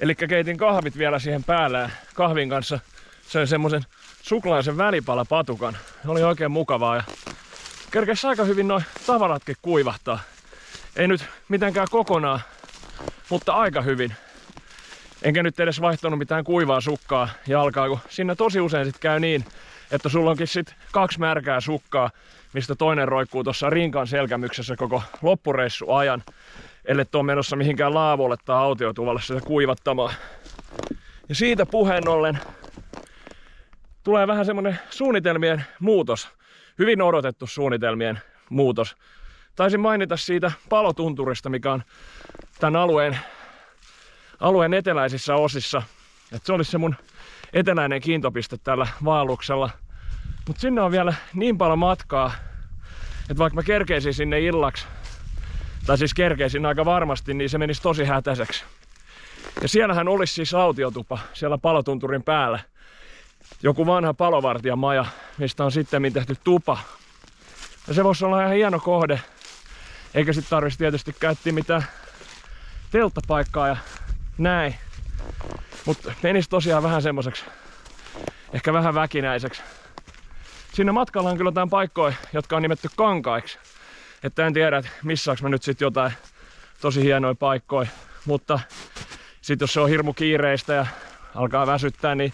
Elikkä keitin kahvit vielä siihen päälle ja kahvin kanssa söin semmosen suklaisen välipalapatukan. Oli oikein mukavaa ja kerkesi aika hyvin noin tavaratkin kuivahtaa. Ei nyt mitenkään kokonaan, mutta aika hyvin. Enkä nyt edes vaihtanut mitään kuivaa sukkaa jalkaa, kun siinä tosi usein sit käy niin, että sulla onkin sit 2 märkää sukkaa, mistä toinen roikkuu tuossa rinkan selkämyksessä koko loppureissu ajan, ellei ole menossa mihinkään laavulle tai autiotuvalle sitä kuivattamaan. Ja siitä puheen ollen tulee vähän semmonen suunnitelmien muutos, hyvin odotettu suunnitelmien muutos. Taisin mainita siitä palotunturista, mikä on tämän alueen eteläisissä osissa. Et se olisi se mun eteläinen kiintopiste tällä vaelluksella. Mut sinne on vielä niin paljon matkaa, että vaikka mä kerkeisin sinne illaksi, tai siis kerkeisin aika varmasti, niin se menisi tosi hätäiseksi. Ja siellähän olisi siis autiotupa siellä palotunturin päällä. Joku vanha palovartijamaja, mistä on sitten tehty tupa. Ja se voisi olla ihan hieno kohde. Eikä sit tarvitsisi tietysti käyttää mitään telttapaikkaa ja näin. Mutta menisi tosiaan vähän semmoiseksi, ehkä vähän väkinäiseksi. Siinä matkalla on kyllä jotain paikkoja, jotka on nimetty kankaiksi. Että en tiedä, että missaaks mä nyt sit jotain tosi hienoja paikkoja. Mutta sit jos se on hirmu kiireistä ja alkaa väsyttää, niin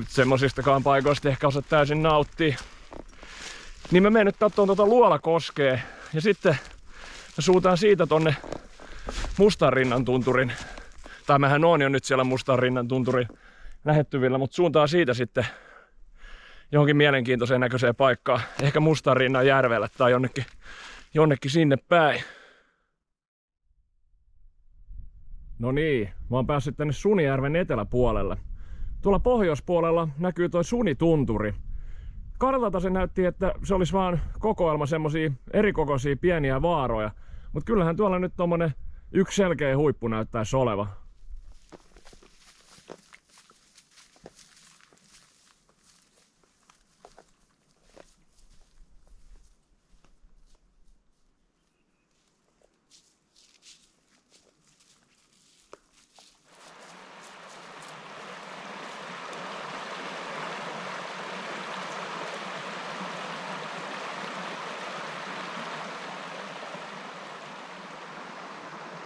semmosistakaan paikoista ehkä osaa täysin nauttia. Niin mä menen nyt katsomaan tuota Luolakoskea ja sitten mä suuntaan siitä tonne Mustanrinnan tunturin. Tai mähän oon jo nyt siellä Mustanrinnan tunturin lähettyvillä, mutta suuntaan siitä sitten johonkin mielenkiintoiseen näköiseen paikkaan. Ehkä Mustanrinnan järvelle tai jonnekin sinne päin. No niin, mä oon päässyt tänne Sunijärven eteläpuolelle. Tuolla pohjoispuolella näkyy toi Sunitunturi. Kartalta se näytti, että se olisi vaan kokoelma semmosia erikokoisia pieniä vaaroja. Mut kyllähän tuolla nyt tommonen yksi selkeä huippu näyttäisi oleva.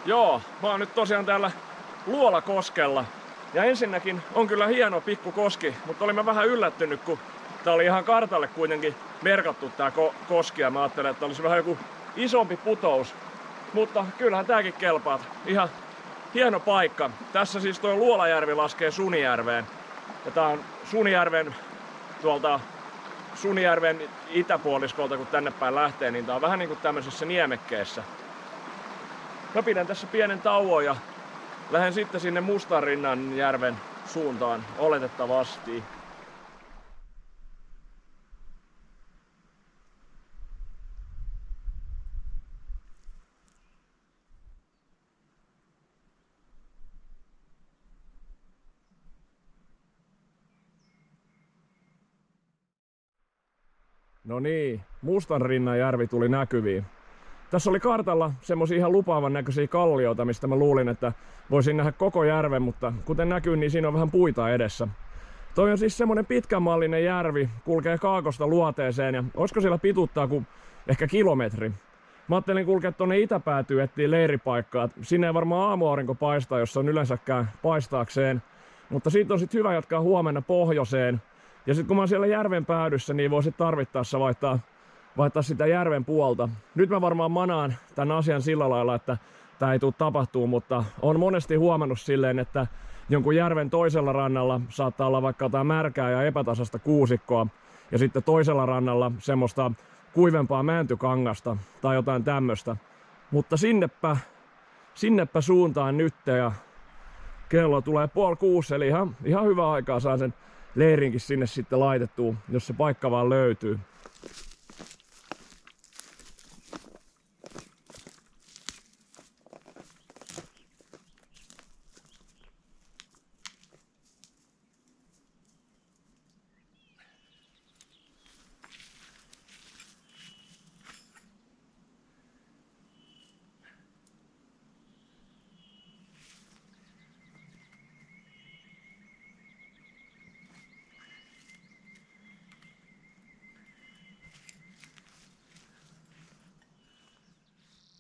Joo, mä oon nyt tosiaan täällä Luolakoskella. Ja ensinnäkin on kyllä hieno pikku koski, mutta olin mä vähän yllättynyt, kun tää oli ihan kartalle kuitenkin merkattu tää koski. Ja mä ajattelin, että olisi vähän joku isompi putous. Mutta kyllähän tääkin kelpaa. Ihan hieno paikka. Tässä siis tuo Luolajärvi laskee Sunijärveen. Ja tää on Sunijärven itäpuoliskolta, kun tänne päin lähtee, niin tää on vähän niinku tämmöisessä niemekkeessä. Mä pidän tässä pienen tauon ja lähden sitten sinne Mustanrinnan järven suuntaan oletettavasti. No niin, Mustanrinnan järvi tuli näkyviin. Tässä oli kartalla semmosia ihan lupaavan näköisiä kallioita, mistä mä luulin, että voisin nähdä koko järven, mutta kuten näkyy, niin siinä on vähän puita edessä. Toi on siis semmonen pitkänmallinen järvi, kulkee Kaakosta Luoteeseen ja olisiko siellä pituuttaa kuin ehkä kilometri. Mä ajattelin kulkea tonne itäpäätyyn etsiä leiripaikkaa. Sinne ei varmaan aamuaurinko paistaa, jos on yleensäkään paistaakseen. Mutta siitä on sit hyvä jatkaa huomenna pohjoiseen. Ja sit kun mä oon siellä järven päädyssä, niin voi sit tarvittaessa vaihtaa sitä järven puolta. Nyt mä varmaan manaan tämän asian sillä lailla, että tää ei tule tapahtuu, mutta on monesti huomannut silleen, että jonkun järven toisella rannalla saattaa olla vaikka jotain märkää ja epätasasta kuusikkoa, ja sitten toisella rannalla semmoista kuivempaa mäntykangasta tai jotain tämmöstä. Mutta sinnepä suuntaan nyt, ja kello tulee 5:30, eli ihan hyvä aikaa saa sen leirinkin sinne sitten laitettua, jos se paikka vaan löytyy.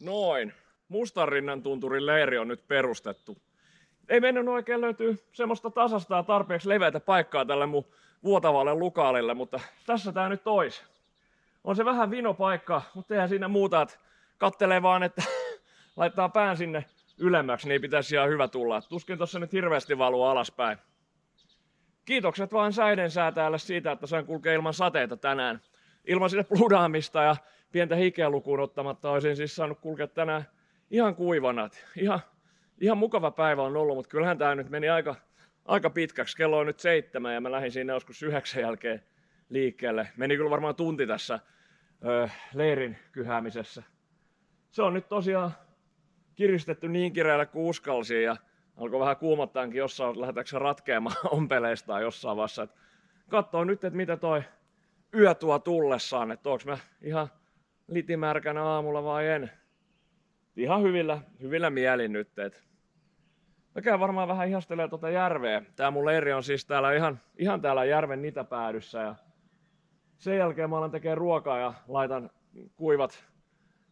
Noin. Mustanrinnan tunturin leiri on nyt perustettu. Ei meidän oikein löytyy semmoista tasasta ja tarpeeksi leveätä paikkaa tälle mun vuotavalle lukaalille, mutta tässä tää nyt ois. On se vähän vino paikka, mutta eihän siinä muuta, että kattelee vaan, että laittaa pään sinne ylemmäksi, niin pitäisi ihan hyvä tulla. Tuskin tossa nyt hirveästi valuu alaspäin. Kiitokset vaan säidensäätäälle siitä, että sain kulkea ilman sateita tänään. Ilman sinne pludaamista ja pientä hikeä lukuun ottamatta olisin siis saanut kulkea tänään ihan kuivana. Ihan mukava päivä on ollut, mutta kyllähän tää nyt meni aika pitkäksi. Kello on nyt 7 ja mä lähdin siinä joskus 9 jälkeen liikkeelle. Meni kyllä varmaan tunti tässä leirin kyhäämisessä. Se on nyt tosiaan kiristetty niin kireälle kuin uskalsiin ja alkoi vähän kuumottaankin jossain, lähdetäänkö ratkeamaan ompeleistaan jossain vaiheessa. Katsoo nyt, että mitä toi yö tuo tullessaan, että onko mä ihan litimärkänä aamulla vai en. Ihan hyvillä mielin nyt. Mä käyn varmaan vähän ihastelee tuota järveä. Tää mun leiri on siis täällä ihan täällä järven itäpäädyssä. Ja sen jälkeen mä alan tekemään ruokaa ja laitan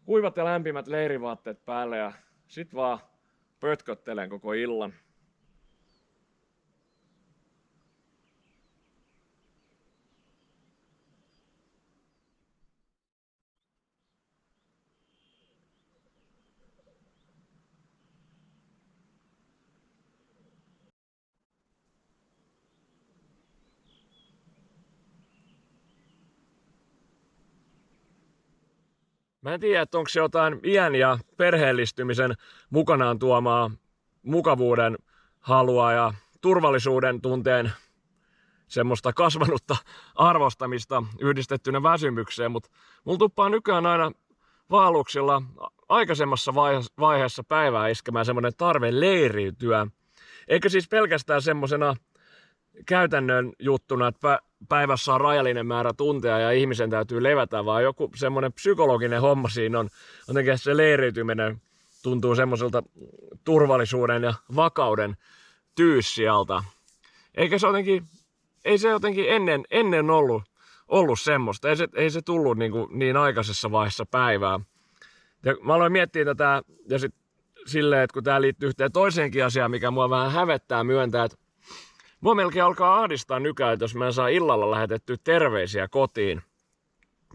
kuivat ja lämpimät leirivaatteet päälle. Ja sit vaan pötköttelen koko illan. Mä en tiedä, että onko se jotain iän ja perheellistymisen mukanaan tuomaa mukavuuden halua ja turvallisuuden tunteen semmoista kasvanutta arvostamista yhdistettynä väsymykseen, mutta mulla tuppaa nykyään aina vaelluksilla aikaisemmassa vaiheessa päivää iskemään semmoinen tarve leiriytyä. Eikä siis pelkästään semmosena käytännön juttuna, että päivässä on rajallinen määrä tunteja ja ihmisen täytyy levätä, vaan joku semmoinen psykologinen homma siinä on. Jotenkin se leiriytyminen tuntuu semmoiselta turvallisuuden ja vakauden tyyssialta. Ei se jotenkin ennen ollut semmoista. Ei se tullut niin aikaisessa vaiheessa päivää. Ja mä aloin miettiä tätä ja sit silleen, että kun tää liittyy yhteen toiseenkin asiaan, mikä mua vähän hävettää myöntää, että mua melkein alkaa ahdistaa nykyään, että jos mä en saa illalla lähetettyä terveisiä kotiin.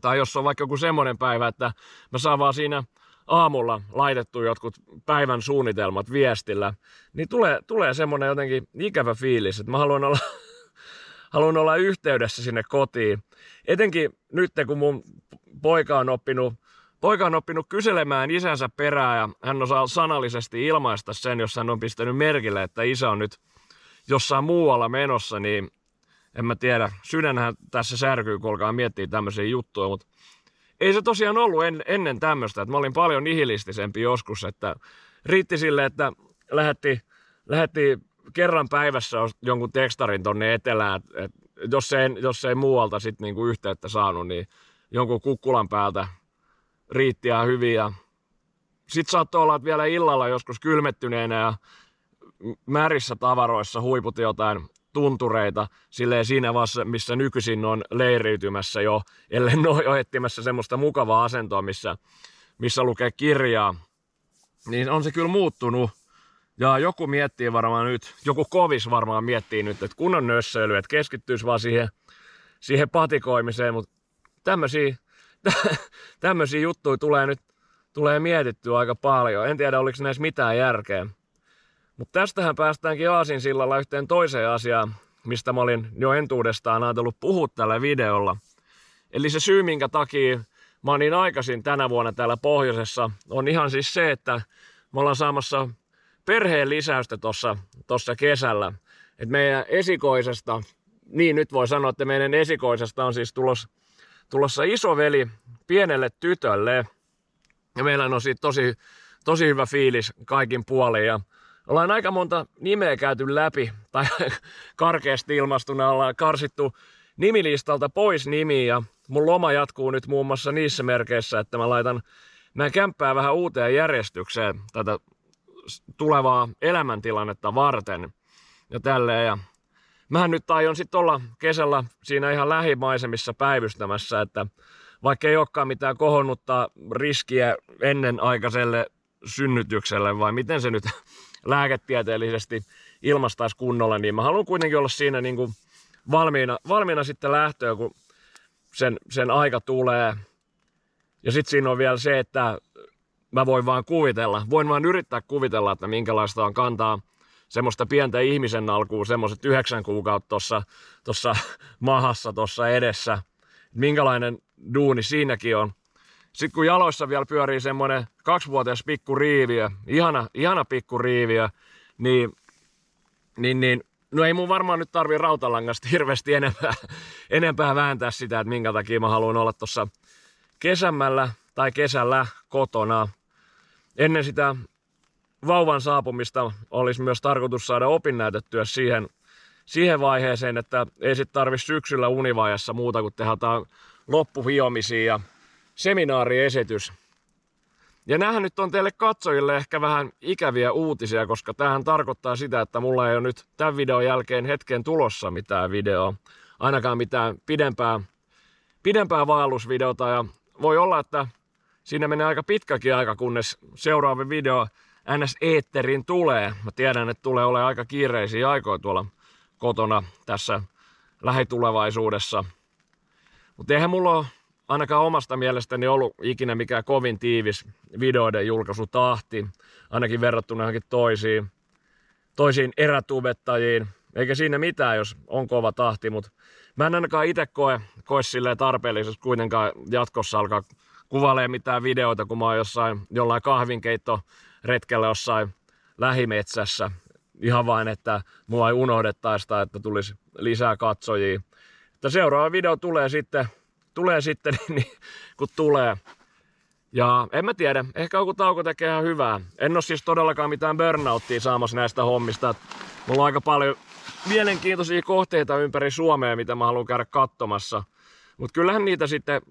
Tai jos on vaikka joku semmoinen päivä, että mä saan vaan siinä aamulla laitettu jotkut päivän suunnitelmat viestillä, niin tulee semmoinen jotenkin ikävä fiilis, että mä haluan olla yhteydessä sinne kotiin. Etenkin nyt, kun mun poika on oppinut kyselemään isänsä perään ja hän osaa sanallisesti ilmaista sen, jos hän on pistänyt merkille, että isä on nyt jossain muualla menossa, niin en mä tiedä. Sydänhän tässä särkyy, kun alkaa miettiä tämmöisiä juttuja, mutta ei se tosiaan ollut ennen tämmöistä. Että mä olin paljon nihilistisempi joskus, että riitti sille, että lähetti kerran päivässä jonkun tekstarin tonne etelään, että jos ei muualta sit niinku yhteyttä saanut, niin jonkun kukkulan päältä riitti ihan hyvin. Ja sit saattoi olla, että vielä illalla joskus kylmettyneenä ja märissä tavaroissa huiputti jotain tuntureita silleen siinä vaiheessa, missä nykyisin on leiriytymässä jo, ellei ole jo etsimässä semmoista mukavaa asentoa, missä lukee kirjaa, niin on se kyllä muuttunut. Ja joku miettii varmaan nyt, joku kovis varmaan miettii nyt, että kun on nössöily, että keskittyisi vaan siihen patikoimiseen, mutta tämmöisiä juttuja tulee mietittyä aika paljon. En tiedä, oliko näissä mitään järkeä. Mutta tästähän päästäänkin aasinsillalla yhteen toiseen asiaan, mistä mä olin jo entuudestaan ajatellut puhua tällä videolla. Eli se syy, minkä takia mä oon niin aikaisin tänä vuonna täällä pohjoisessa, on ihan siis se, että me ollaan saamassa perheen lisäystä tossa kesällä. Et meidän esikoisesta, niin nyt voi sanoa, että meidän esikoisesta on siis tulossa isoveli pienelle tytölle. Ja meillä on siitä tosi hyvä fiilis kaikin puolin. Ja ollaan aika monta nimeä käyty läpi, tai karkeasti ilmastuna ollaan karsittu nimilistalta pois nimiä. Ja mun loma jatkuu nyt muun muassa niissä merkeissä, että mä laitan meidän kämppää vähän uuteen järjestykseen tätä tulevaa elämäntilannetta varten. Ja tälleen. Ja mähän nyt aion sitten olla kesällä siinä ihan lähimaisemissa päivystämässä, että vaikka ei olekaan mitään kohonnutta riskiä ennenaikaiselle synnytykselle, vai miten se nyt lääketieteellisesti ilmastaisi kunnolla, niin mä haluan kuitenkin olla siinä niin kuin valmiina sitten lähtöön, kun sen aika tulee. Ja sitten siinä on vielä se, että mä voin vaan yrittää kuvitella, että minkälaista on kantaa semmoista pientä ihmisen alkuun, semmoiset 9 kuukautta tuossa mahassa tuossa edessä. Minkälainen duuni siinäkin on. Sitten kun jaloissa vielä pyörii semmoinen 2-vuotias pikkuriiviö, ihana pikkuriiviö, niin no ei mun varmaan nyt tarvii rautalangasta hirveästi enempää vääntää sitä, että minkä takia mä haluan olla tuossa kesällä kotona. Ennen sitä vauvan saapumista olisi myös tarkoitus saada opinnäytettyä siihen vaiheeseen, että ei sit tarvi syksyllä univajassa muuta kuin tehdä loppuhiomisia ja seminaariesitys. Ja näähän nyt on teille katsojille ehkä vähän ikäviä uutisia, koska tämähän tarkoittaa sitä, että mulla ei ole nyt tämän videon jälkeen hetken tulossa mitään videoa. Ainakaan mitään pidempää vaellusvideota, ja voi olla, että siinä menee aika pitkäkin aika, kunnes seuraava video NS-eetteriin tulee. Mä tiedän, että tulee olemaan aika kiireisiä aikoja tuolla kotona tässä lähitulevaisuudessa. Mutta eihän mulla ole ainakaan omasta mielestäni ollut ikinä mikään kovin tiivis videoiden julkaisutahti, ainakin verrattuna johonkin toisiin erätubettajiin. Eikä siinä mitään, jos on kova tahti, mutta mä en ainakaan itse koe silleen tarpeellisessa kuitenkaan jatkossa alkaa kuvailemaan mitään videoita, kun mä oon jollain kahvinkeittoretkellä jossain lähimetsässä. Ihan vain, että mua ei unohdettaisi tai että tulisi lisää katsojia. Että seuraava video tulee sitten niin, kun tulee. Ja en mä tiedä, ehkä joku tauko tekee ihan hyvää. En oo siis todellakaan mitään burnouttia saamassa näistä hommista. Mulla on aika paljon mielenkiintoisia kohteita ympäri Suomea, mitä mä haluan käydä katsomassa. Mut kyllähän niitä sitten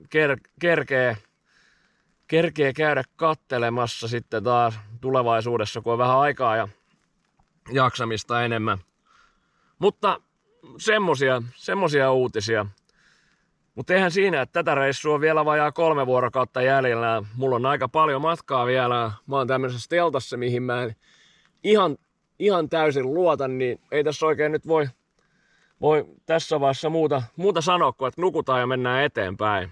kerkee käydä kattelemassa sitten taas tulevaisuudessa, kun on vähän aikaa ja jaksamista enemmän. Mutta semmosia uutisia. Mutta eihän siinä, että tätä reissua on vielä vajaa 3 vuorokautta jäljellä. Mulla on aika paljon matkaa vielä. Mä oon tämmöisessä teltassa, mihin mä en ihan täysin luotan, niin ei tässä oikein nyt voi tässä vaiheessa muuta sanoa, kuin että nukutaan ja mennään eteenpäin.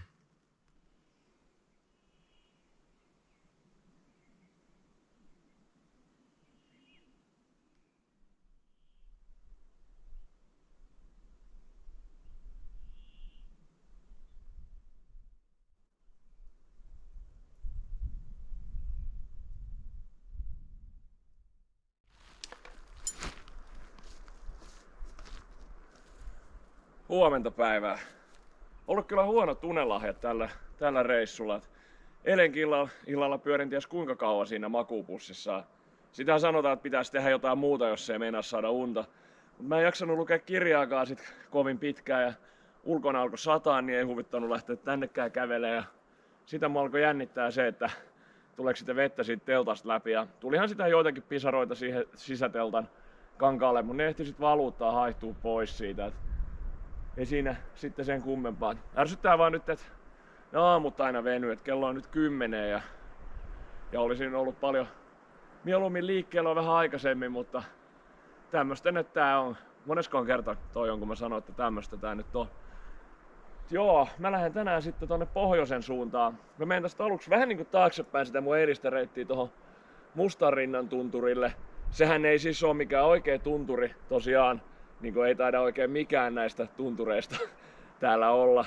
Huomenta päivää. Ollut kyllä huono tunelahja tällä reissulla. Eilenkin illalla pyörin ties kuinka kauan siinä makuupussissa. Sitä sanotaan, että pitäisi tehdä jotain muuta, jos ei meinaa saada unta. Mut mä en jaksanut lukea kirjaakaan sit kovin pitkään ja ulkona alkoi sataa, niin ei huvittanut lähteä tännekään kävelemään. Ja sitä mua alkoi jännittää se, että tuleeko sitä vettä siitä teltasta läpi. Ja tulihan sitä joitakin pisaroita siihen sisäteltan kankaalle, mutta ne ehti sit valuuttaa haihtuu pois siitä. Ei siinä sitten sen kummempaa. Ärsyttää vaan nyt, että aamut aina venyy, että kello on nyt 10 ja olisin ollut paljon mieluummin liikkeellä vähän aikaisemmin, mutta tämmöstä nyt tää on. Moneskoon kerta toi on, kun mä sanoin, että tämmöstä tää nyt on. Joo, mä lähden tänään sitten tonne pohjoisen suuntaan. Mä menen tästä aluksi vähän niinku taaksepäin sitä mun eilistä reittiä tohon Mustanrinnan tunturille. Sehän ei siis oo mikään oikea tunturi tosiaan. Niin kuin ei taida oikein mikään näistä tuntureista täällä olla.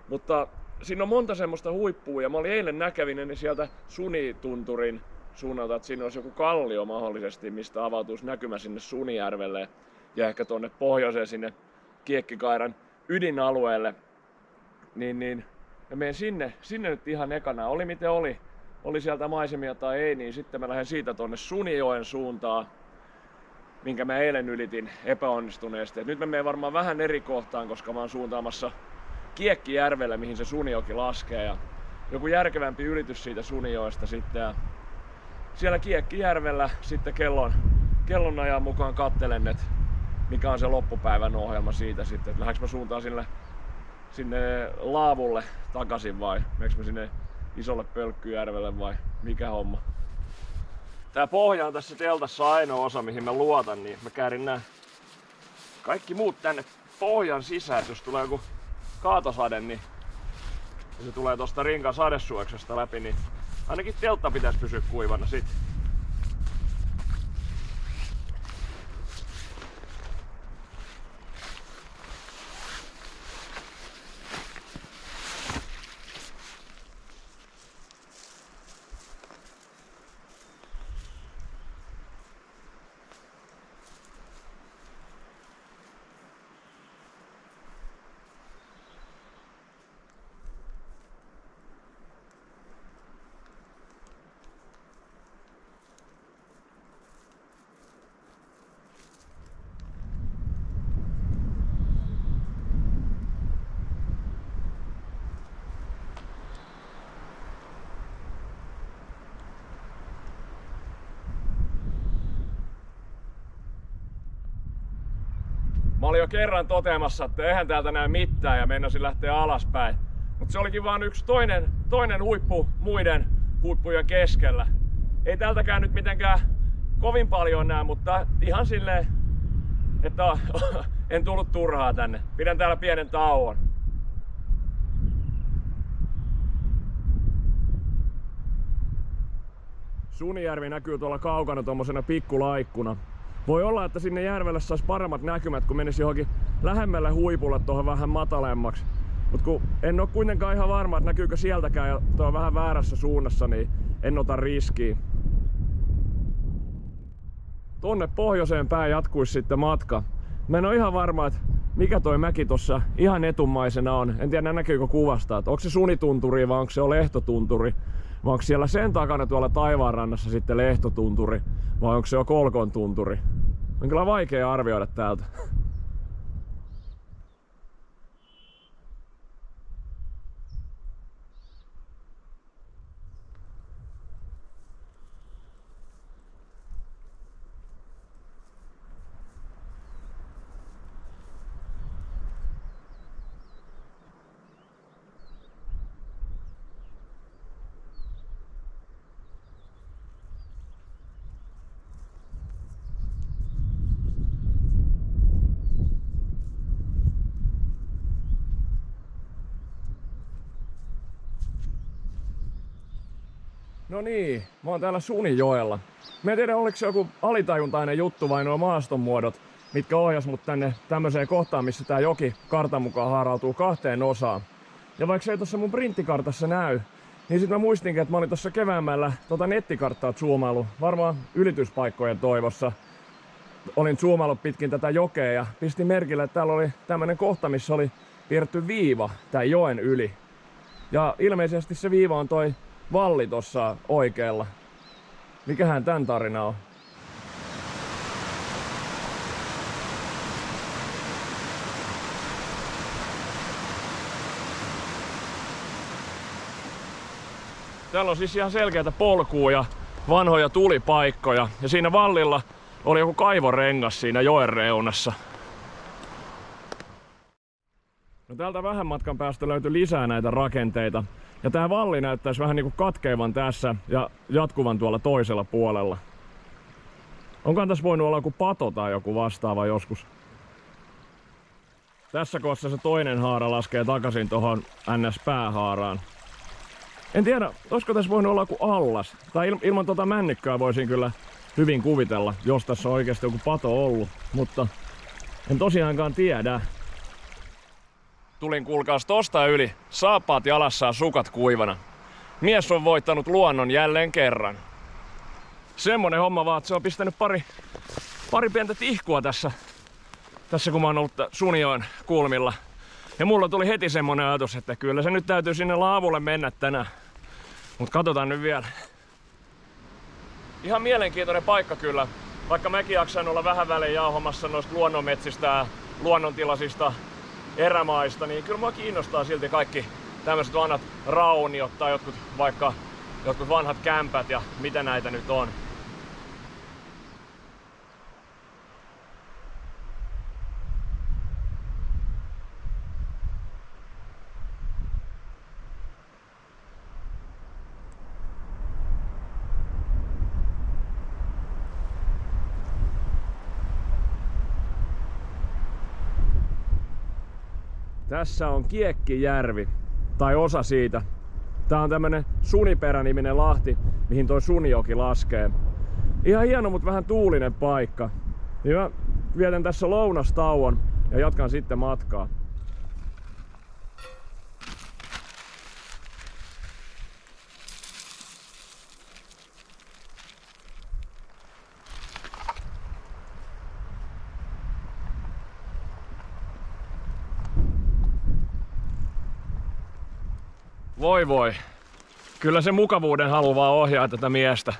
Mutta siinä on monta semmoista huippua ja mä olin eilen näkevinäni sieltä Sunitunturin suunnalta, että siinä olisi joku kallio mahdollisesti, mistä avautuisi näkymä sinne Sunijärvelle ja ehkä tonne pohjoiseen sinne Kiekkikairan ydinalueelle. Niin mä menen sinne nyt ihan ekana. Oli miten oli sieltä maisemia tai ei, niin sitten mä lähden siitä tonne Sunijoen suuntaan, minkä mä eilen ylitin epäonnistuneesti. Et nyt mä menen varmaan vähän eri kohtaan, koska mä oon suuntaamassa Kiekkijärvelle, mihin se Sunijoki laskee. Ja joku järkevämpi ylitys siitä Sunijoesta sitten. Ja siellä Kiekkijärvellä sitten kellonajan mukaan kattelen, että mikä on se loppupäivän ohjelma siitä sitten. Että lähdekö mä suuntaan sinne laavulle takaisin vai meneekö mä sinne isolle Pölkkyjärvelle vai mikä homma. Tää pohja on tässä teltassa ainoa osa mihin mä luotan, niin mä käärin nää kaikki muut tänne pohjan sisään. Jos tulee joku kaatosade, niin ja se tulee tosta Rinkan sadesuoksesta läpi, niin ainakin teltta pitäisi pysyä kuivana sit. Mä olin jo kerran toteamassa, että eihän täältä näe mitään ja meinasin lähteä alaspäin. Mutta se olikin vaan yksi toinen huippu muiden huippujen keskellä. Ei täältäkään nyt mitenkään kovin paljon näe, mutta ihan silleen, että en tullut turhaa tänne. Pidän täällä pienen tauon. Sunijärvi näkyy tuolla kaukana tommosena pikkulaikkuna. Voi olla, että sinne järvelle saisi paremmat näkymät, kun menisi johonkin lähemmälle huipulle tuohon vähän matalemmaksi. Mut kun en oo kuitenkaan ihan varma, että näkyykö sieltäkään ja tuo on vähän väärässä suunnassa, niin en ota riskiä. Tonne pohjoiseen päin jatkuisi sitten matka. Mä en oo ihan varma, että mikä toi mäki tossa ihan etumaisena on. En tiedä näkyykö kuvasta, että onko se Sunitunturi vai onko se Lehtotunturi. Vai onko siellä sen takana tuolla taivaanrannassa sitten Lehtotunturi vai onko se jo Kolkon tunturi? On kyllä vaikea arvioida täältä. No niin, mä oon täällä Sunijoella. Mä en tiedä oliko se joku alitajuntainen juttu vai nuo maastonmuodot, mitkä ohjas mut tänne tämmöiseen kohtaan, missä tää joki kartan mukaan haarautuu kahteen osaan. Ja vaikka se ei tossa mun printtikartassa näy, niin sit mä muistinkin, että mä olin tossa keväämällä nettikarttaa zoomailu, varmaan ylityspaikkojen toivossa. Olin zoomailut pitkin tätä jokea ja pistin merkille, että täällä oli tämmönen kohta, missä oli piirretty viiva tän joen yli. Ja ilmeisesti se viiva on toi valli tossa oikealla. Mikähän tän tarina on? Täällä on siis ihan selkeätä polkua ja vanhoja tulipaikkoja. Ja siinä vallilla oli joku kaivorengas siinä joen reunassa. No täältä vähän matkan päästä löytyi lisää näitä rakenteita. Ja tää valli näyttäisi vähän niinku katkeivan tässä ja jatkuvan tuolla toisella puolella. Onkohan tässä voinut olla joku pato tai joku vastaava joskus? Tässä kohdassa se toinen haara laskee takaisin tohon NS-päähaaraan. En tiedä, olisiko tässä voinut olla joku allas. Tai ilman tota männikköä voisin kyllä hyvin kuvitella, jos tässä on oikeasti joku pato ollut. Mutta en tosiaankaan tiedä. Tulin kuulkaas tosta yli, saappaat jalassa ja sukat kuivana. Mies on voittanut luonnon jälleen kerran. Semmonen homma vaan, että se on pistänyt pari pientä tihkua tässä kun mä oon ollut Sunijoen kulmilla. Ja mulla tuli heti semmonen ajatus, että kyllä se nyt täytyy sinne laavulle mennä tänään. Mut katsotaan nyt vielä. Ihan mielenkiintoinen paikka kyllä. Vaikka mäkin jaksan olla vähän välein jauhomassa noista luonnonmetsistä ja luonnontilaisista erämaista, niin kyllä mua kiinnostaa silti kaikki tämmöiset vanhat rauniot tai jotkut vanhat kämpät ja mitä näitä nyt on. Tässä on Kiekkijärvi, tai osa siitä. Tää on tämmönen Suniperä-niminen lahti, mihin toi Sunijoki laskee. Ihan hieno, mutta vähän tuulinen paikka. Niin mä vietän tässä lounastauon ja jatkan sitten matkaa. Voi voi. Kyllä se mukavuuden halu vaan ohjaa tätä miestä.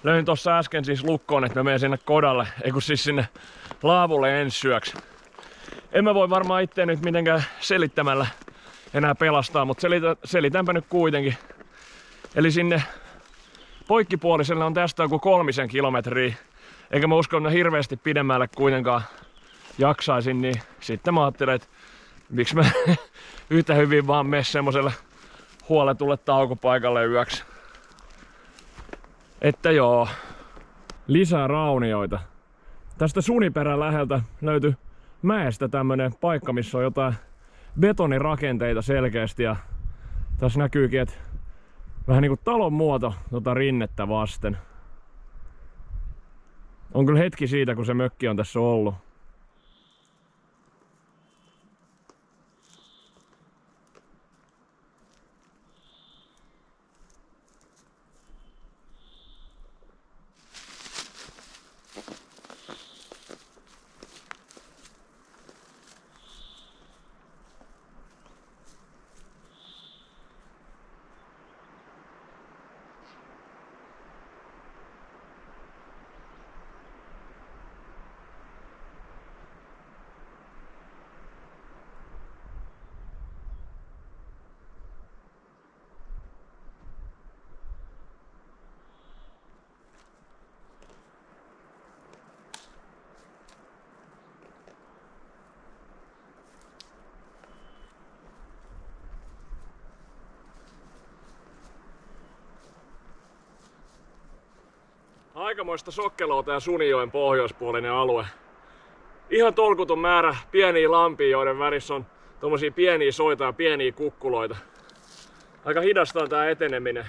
Löin tossa äsken siis lukkoon, että mä menen sinne kodalle, ei kun siis sinne laavulle ensi yöksi. En mä voi varmaan itse nyt mitenkään selittämällä enää pelastaa, mutta selitänpä nyt kuitenkin. Eli sinne poikkipuoliselle on tästä joku 3 kilometriä. Eikä mä usko, että hirveästi pidemmälle kuitenkaan jaksaisin, niin sitten mä ajattelin, että miksi mä yhtä hyvin vaan mene semmoselle huoletulle taukopaikalle yöksi. Että joo. Lisää raunioita. Tästä Suniperän läheltä löytyi mäestä tämmönen paikka, missä on jotain betonirakenteita selkeästi. Ja tässä näkyykin, että vähän niinku talon muoto rinnettä vasten. On kyllä hetki siitä, kun se mökki on tässä ollut. Aikamoista sokkeloa tää Sunijoen pohjoispuolinen alue. Ihan tolkuton määrä pieniä lampia, joiden välissä on tommosia pieniä soita ja pieniä kukkuloita. Aika hidasta on tää eteneminen.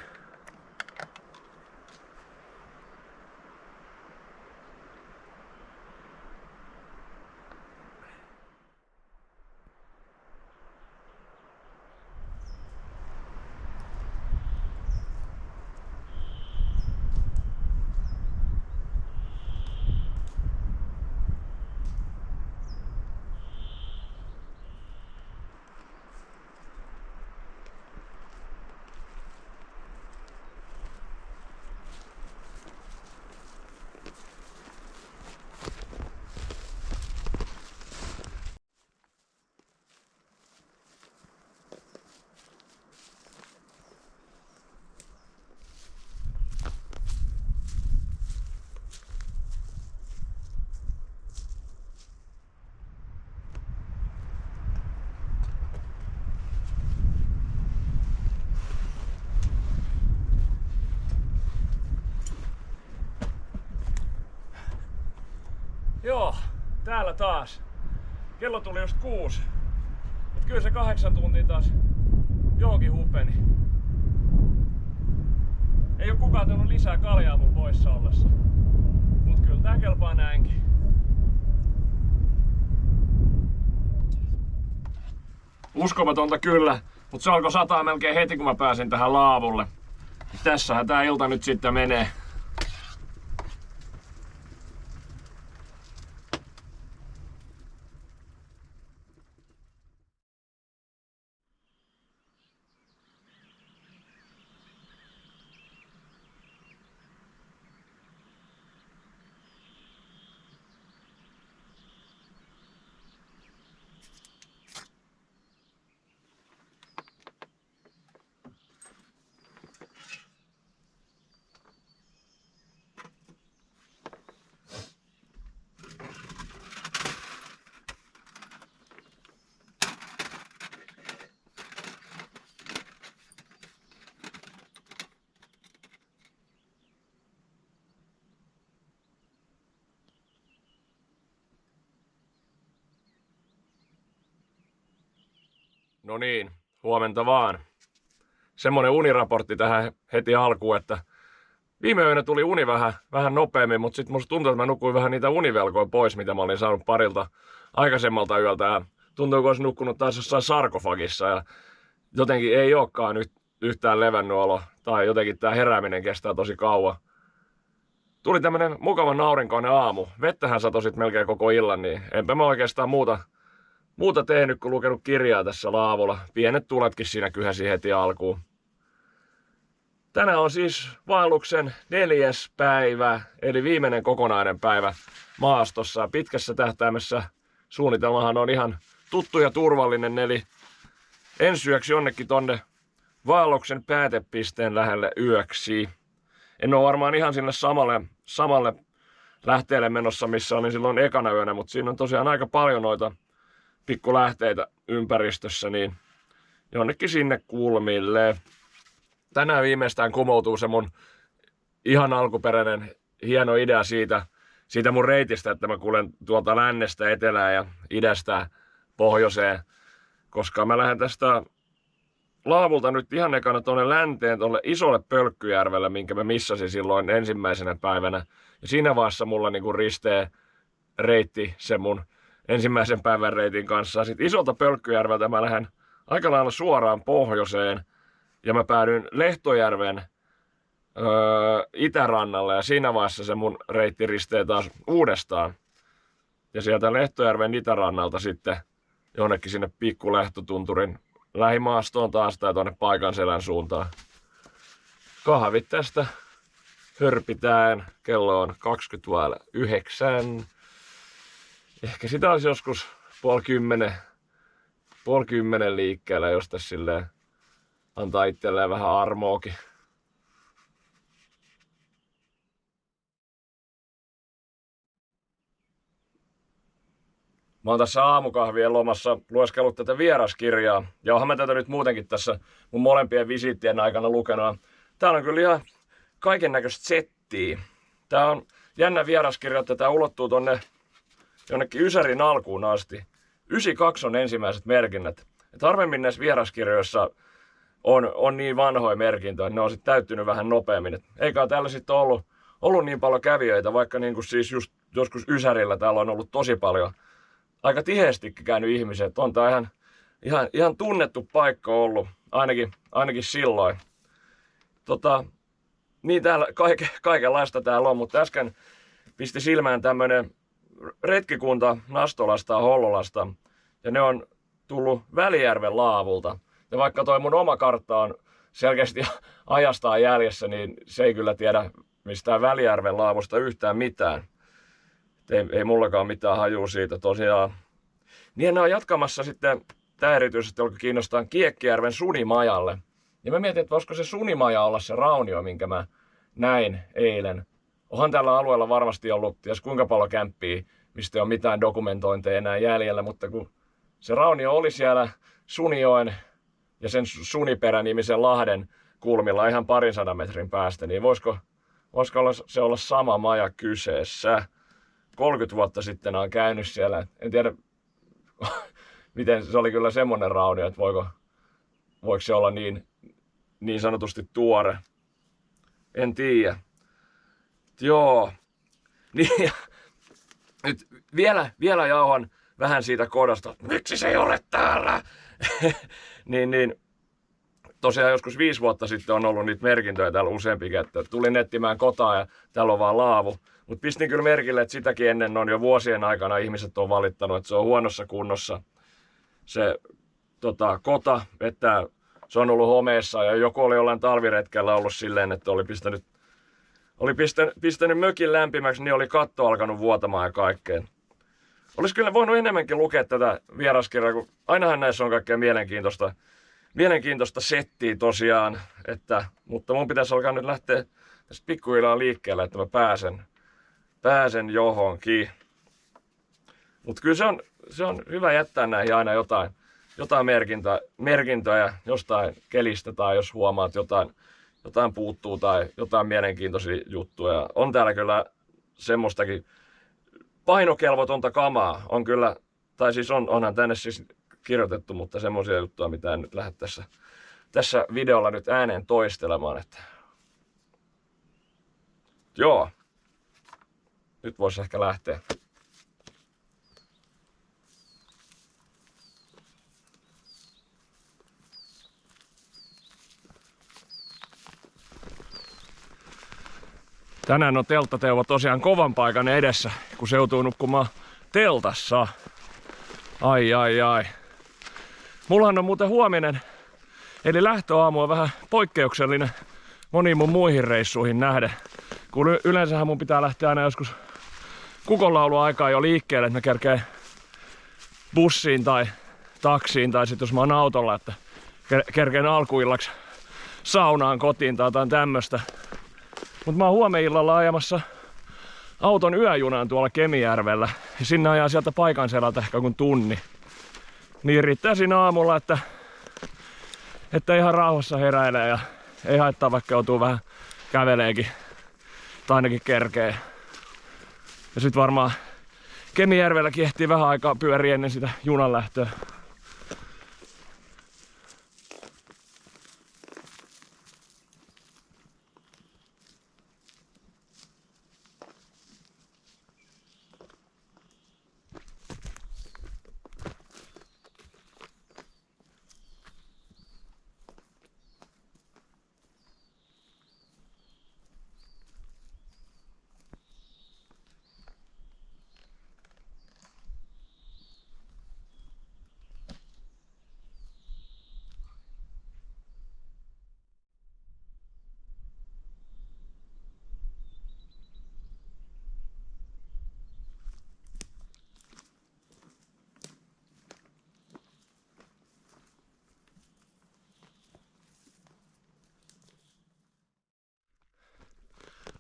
Joo, täällä taas. Kello tuli just 6. Mut kyllä se 8 tuntia taas johonkin hupeni. Ei oo kukaan tullut lisää kaljaa mun poissa ollessa. Mut kyllä tää kelpaa näinkin. Uskomatonta kyllä, mut se alkoi sataa melkein heti kun mä pääsin tähän laavulle. Tässähän tää ilta nyt sitten menee. No niin, huomenta vaan. Semmonen uniraportti tähän heti alkuun, että viime yönä tuli uni vähän nopeammin, mutta sitten musta tuntuu, että mä nukuin vähän niitä univelkoja pois, mitä mä olin saanut parilta aikaisemmalta yöltä. Ja tuntuu, kun olisi nukkunut taas jossain sarkofagissa ja jotenkin ei olekaan nyt yhtään levännyt olo. Tai jotenkin tää herääminen kestää tosi kauan. Tuli tämmönen mukavan aurinkoinen aamu. Vettähän satoi sit melkein koko illan, niin enpä mä oikeastaan muuta tehnyt kuin lukenut kirjaa tässä laavulla. Pienet tuletkin siinä kyhäsi heti alkuun. Tänään on siis vaelluksen 4. päivä, eli viimeinen kokonainen päivä maastossa. Pitkässä tähtäimessä suunnitelmahan on ihan tuttu ja turvallinen, eli ensi yöksi jonnekin tonne vaelluksen päätepisteen lähelle yöksi. En ole varmaan ihan sinne samalle lähteelle menossa, missä olin silloin ekana yönä, mutta siinä on tosiaan aika paljon noita pikkulähteitä ympäristössä, niin jonnekin sinne kulmille. Tänään viimeistään kumoutuu se mun ihan alkuperäinen hieno idea siitä mun reitistä, että mä kuljen tuolta lännestä etelään ja idästä pohjoiseen, koska mä lähden tästä laavulta nyt ihan ekana tuonne länteen, tuolle isolle Pölkkyjärvelle, minkä mä missasin silloin ensimmäisenä päivänä. Ja siinä vaiheessa mulla niinku ristee reitti sen mun ensimmäisen päivän reitin kanssa. Sitten isolta Pölkkyjärveltä mä lähden aika lailla suoraan pohjoiseen ja mä päädyin Lehtojärven itärannalle ja siinä vaiheessa se mun reitti ristee taas uudestaan. Ja sieltä Lehtojärven itärannalta sitten jonnekin sinne pikku Lehtotunturin lähimaastoon taas tai tuonne Paikanselän suuntaan. Kahvit tästä hörpitään. Kello on 20:09. Ehkä sitä olisi joskus puoli kymmenen liikkeellä, jos tässä silleen antaa itselleen vähän armoakin. Mä oon tässä aamukahvien lomassa lueskellut tätä vieraskirjaa. Ja onhan mä tätä nyt muutenkin tässä mun molempien visiittien aikana lukenut. Täällä on kyllä ihan kaiken näköistä settiä. Tää on jännä vieraskirja, että tää ulottuu tonne jonnekin Ysärin alkuun asti. 92 on ensimmäiset merkinnät. Et harvemmin näissä vieraskirjoissa on niin vanhoja merkintöjä, että ne on sit täyttynyt vähän nopeammin. Et eikä täällä sitten ollut niin paljon kävijöitä, vaikka niinku siis just joskus Ysärillä täällä on ollut tosi paljon. Aika tiheästikin käynyt ihmiset. On tää ihan tunnettu paikka ollut, ainakin silloin. Niin täällä kaikenlaista täällä on, mutta äsken pisti silmään tämmönen retkikunta Nastolasta ja Hollolasta. Ja ne on tullut Välijärven laavulta. Ja vaikka toi mun oma kartta on selkeästi ajastaan jäljessä, niin se ei kyllä tiedä mistään Välijärven laavusta yhtään mitään. Ei mullakaan mitään hajua siitä tosiaan. Niin ne on jatkamassa sitten, tää erityisesti alkoi kiinnostaa Kiekkijärven Sunimajalle. Ja mä mietin, että voisiko se Sunimaja olla se raunio, minkä mä näin eilen. Onhan tällä alueella varmasti ollut ties kuinka paljon kämppiä, mistä ei ole mitään dokumentointeja enää jäljellä, mutta kun se raunio oli siellä Sunijoen ja sen Suniperä-nimisen lahden kulmilla ihan 200 metrin päästä, niin voisiko se olla sama maja kyseessä? 30 vuotta sitten on käynyt siellä. En tiedä, miten se oli kyllä semmoinen raunio, että voiko se olla niin sanotusti tuore. En tiedä. Joo. Niin, nyt vielä jauhan vähän siitä kodasta. Miksi se ei ole täällä? niin, tosiaan joskus 5 vuotta sitten on ollut niitä merkintöjä täällä useampikin, että tulin etsimään kotaa ja täällä on vaan laavu. Mutta pistin kyllä merkille, että sitäkin ennen on jo vuosien aikana ihmiset on valittanut, että se on huonossa kunnossa se kota, että se on ollut homeessa ja joku oli jollain talviretkellä ollut silleen, että oli pistänyt mökin lämpimäksi, niin oli katto alkanut vuotamaan ja kaikkeen. Olisi kyllä voinut enemmänkin lukea tätä vieraskirjaa, kun ainahan näissä on kaikkea mielenkiintoista settiä tosiaan, mutta mun pitäisi alkaa nyt lähteä tästä pikkuhiljaa liikkeelle, että mä pääsen johonkin. Mutta kyllä se on hyvä jättää näihin aina jotain merkintöjä jostain kelistä tai jos huomaat jotain puuttuu tai jotain mielenkiintoisia juttuja. On täällä kyllä semmoistakin painokelvotonta kamaa. On kyllä, tai siis onhan tänne siis kirjoitettu, mutta semmoisia juttuja, mitä en nyt lähde tässä videolla nyt ääneen toistelemaan. Että... Joo. Nyt voisi ehkä lähteä. Tänään on telttateuvo tosiaan kovan paikan edessä, kun se joutuu nukkumaan teltassa. Ai. Mullahan on muuten huominen, eli lähtöaamu on vähän poikkeuksellinen moniin mun muihin reissuihin nähden. Kun yleensähän mun pitää lähteä aina joskus kukonlauluaikaa jo liikkeelle, että mä kerkeen bussiin tai taksiin tai sit jos mä oon autolla, että kerkeen alkuillaksi saunaan kotiin tai jotain tämmöstä. Mut mä oon huomenillalla ajamassa auton yöjunaan tuolla Kemijärvellä ja sinne ajaa sieltä paikan selältä ehkä kuin tunni. Niin riittää siinä aamulla, että ihan rauhassa heräilee ja ei haittaa vaikka joutuu vähän käveleekin tai ainakin kerkee. Ja sit varmaan Kemijärvelläkin ehtii vähän aikaa pyöriä ennen sitä junan lähtöä.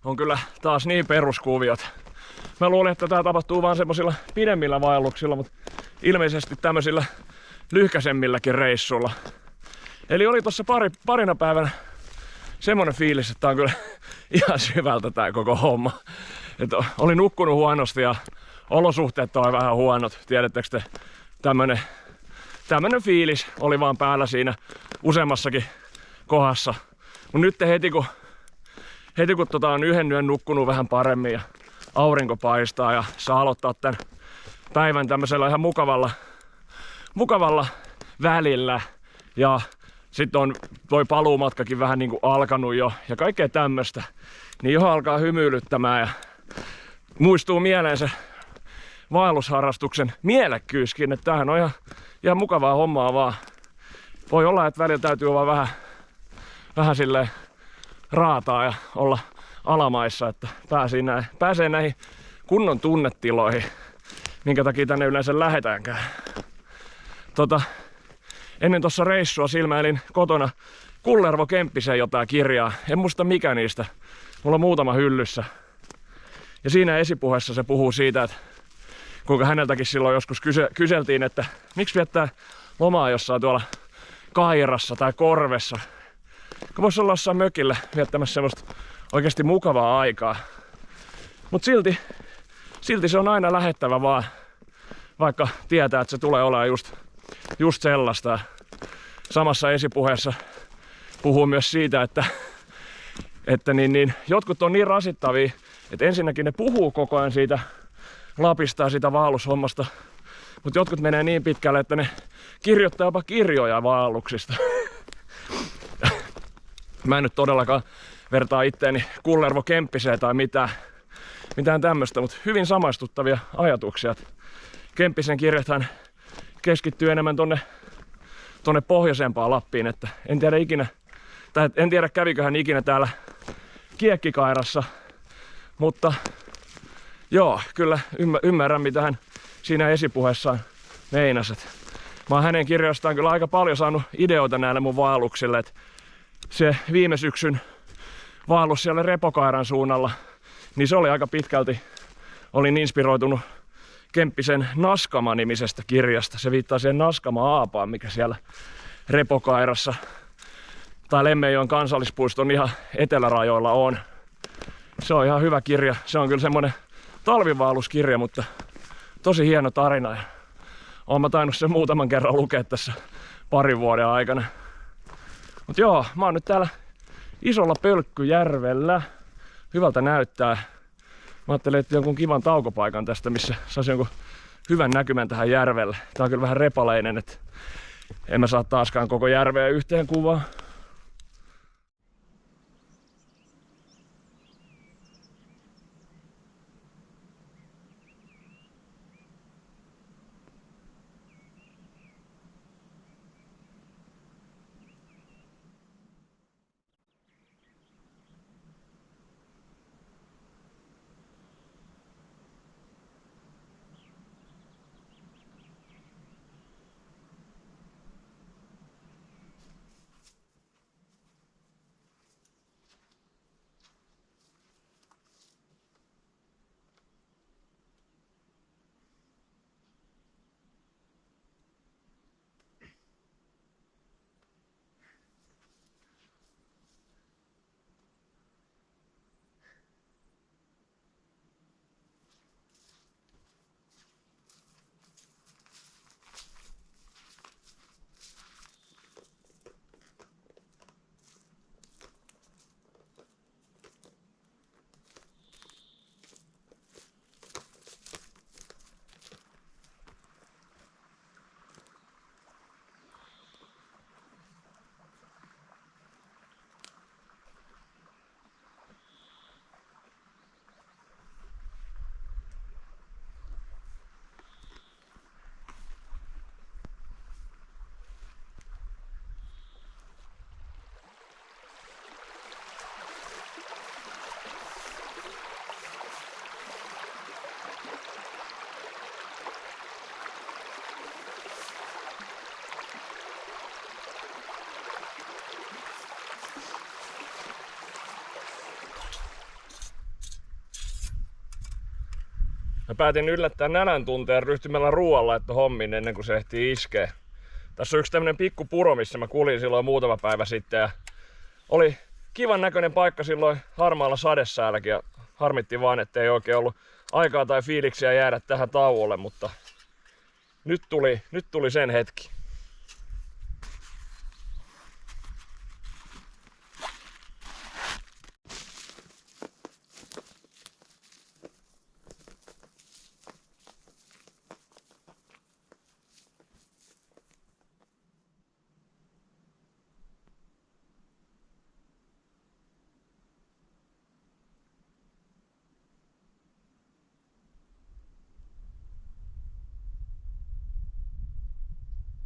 On kyllä taas niin peruskuviot. Mä luulin, että tää tapahtuu vaan semmosilla pidemmillä vaelluksilla, mutta ilmeisesti tämmöisillä lyhkäisemmilläkin reissulla. Eli oli tossa parina päivänä semmonen fiilis, että tää on kyllä ihan syvältä tää koko homma. Että oli nukkunut huonosti ja olosuhteet oli vähän huonot. Tiedättekö te, tämmönen fiilis oli vaan päällä siinä useammassakin kohdassa. Mut nyt heti kun on yhden yön nukkunut vähän paremmin ja aurinko paistaa ja saa aloittaa tän päivän tämmöisellä ihan mukavalla välillä. Ja sitten on toi paluumatkakin vähän niinku alkanut jo ja kaikkea tämmöstä. Niin johon alkaa hymyilyttämään ja muistuu mieleen se vaellusharrastuksen mielekkyyskin, että tämähän on ihan mukavaa hommaa vaan. Voi olla, että välillä täytyy olla vähän silleen raataa ja olla alamaissa, että pääsee näihin kunnon tunnetiloihin, minkä takia tänne yleensä lähdetäänkään. Ennen tuossa reissua silmäilin kotona Kullervo Kemppisen jotain kirjaa. En muista mikä niistä. Mulla on muutama hyllyssä. Ja siinä esipuheessa se puhuu siitä, että kuinka häneltäkin silloin joskus kyseltiin, että miksi viettää lomaa jossain tuolla Kairassa tai Korvessa. Kun voisi olla jossain mökillä viettämässä semmoista oikeasti mukavaa aikaa. Mut silti se on aina lähettävä vaan, vaikka tietää, että se tulee olemaan just sellaista. Samassa esipuheessa puhuu myös siitä, että jotkut on niin rasittavia, että ensinnäkin ne puhuu koko ajan siitä Lapista ja siitä vaellushommasta, mutta jotkut menee niin pitkälle, että ne kirjoittaa jopa kirjoja vaelluksista. Mä en nyt todellakaan vertaa itteeni Kullervo Kemppiseen tai mitään tämmöistä, mutta hyvin samaistuttavia ajatuksia. Kemppisen kirjathan keskittyy enemmän tonne pohjoisempaan Lappiin, että en tiedä kävikö hän ikinä täällä Kiekkikairassa, mutta joo, kyllä ymmärrän mitä hän siinä esipuheessaan meinasi. Mä oon hänen kirjoistaan kyllä aika paljon saanut ideoita näille mun vaelluksille, että se viime syksyn vaellus siellä Repokairan suunnalla, niin se oli aika pitkälti, olin inspiroitunut Kemppisen Naskama-nimisestä kirjasta. Se viittaa siihen Naskama-aapaan, mikä siellä Repokairassa tai Lemmenjoen kansallispuiston ihan etelärajoilla on. Se on ihan hyvä kirja. Se on kyllä semmonen talvivaelluskirja, mutta tosi hieno tarina. Ja Oon mä tainnut sen muutaman kerran lukea tässä parin vuoden aikana. Mut joo, mä oon nyt täällä isolla Pölkkyjärvellä. Hyvältä näyttää. Mä ajattelin, että jonkun kivan taukopaikan tästä, missä saisi jonkun hyvän näkymän tähän järvelle. Tää on kyllä vähän repaleinen, että en mä saa taaskaan koko järveä yhteen kuvaan. Mä päätin yllättää nälän tunteen ryhtymällä ruoanlaitto hommiin ennen kuin se ehtii iskeä. Tässä on yksi tämmönen pikku puro, missä mä kuljin silloin muutama päivä sitten ja oli kivan näköinen paikka silloin harmaalla sadesäälläkin ja harmitti vaan, ettei oikein ollut aikaa tai fiiliksiä jäädä tähän tauolle, mutta nyt tuli sen hetki.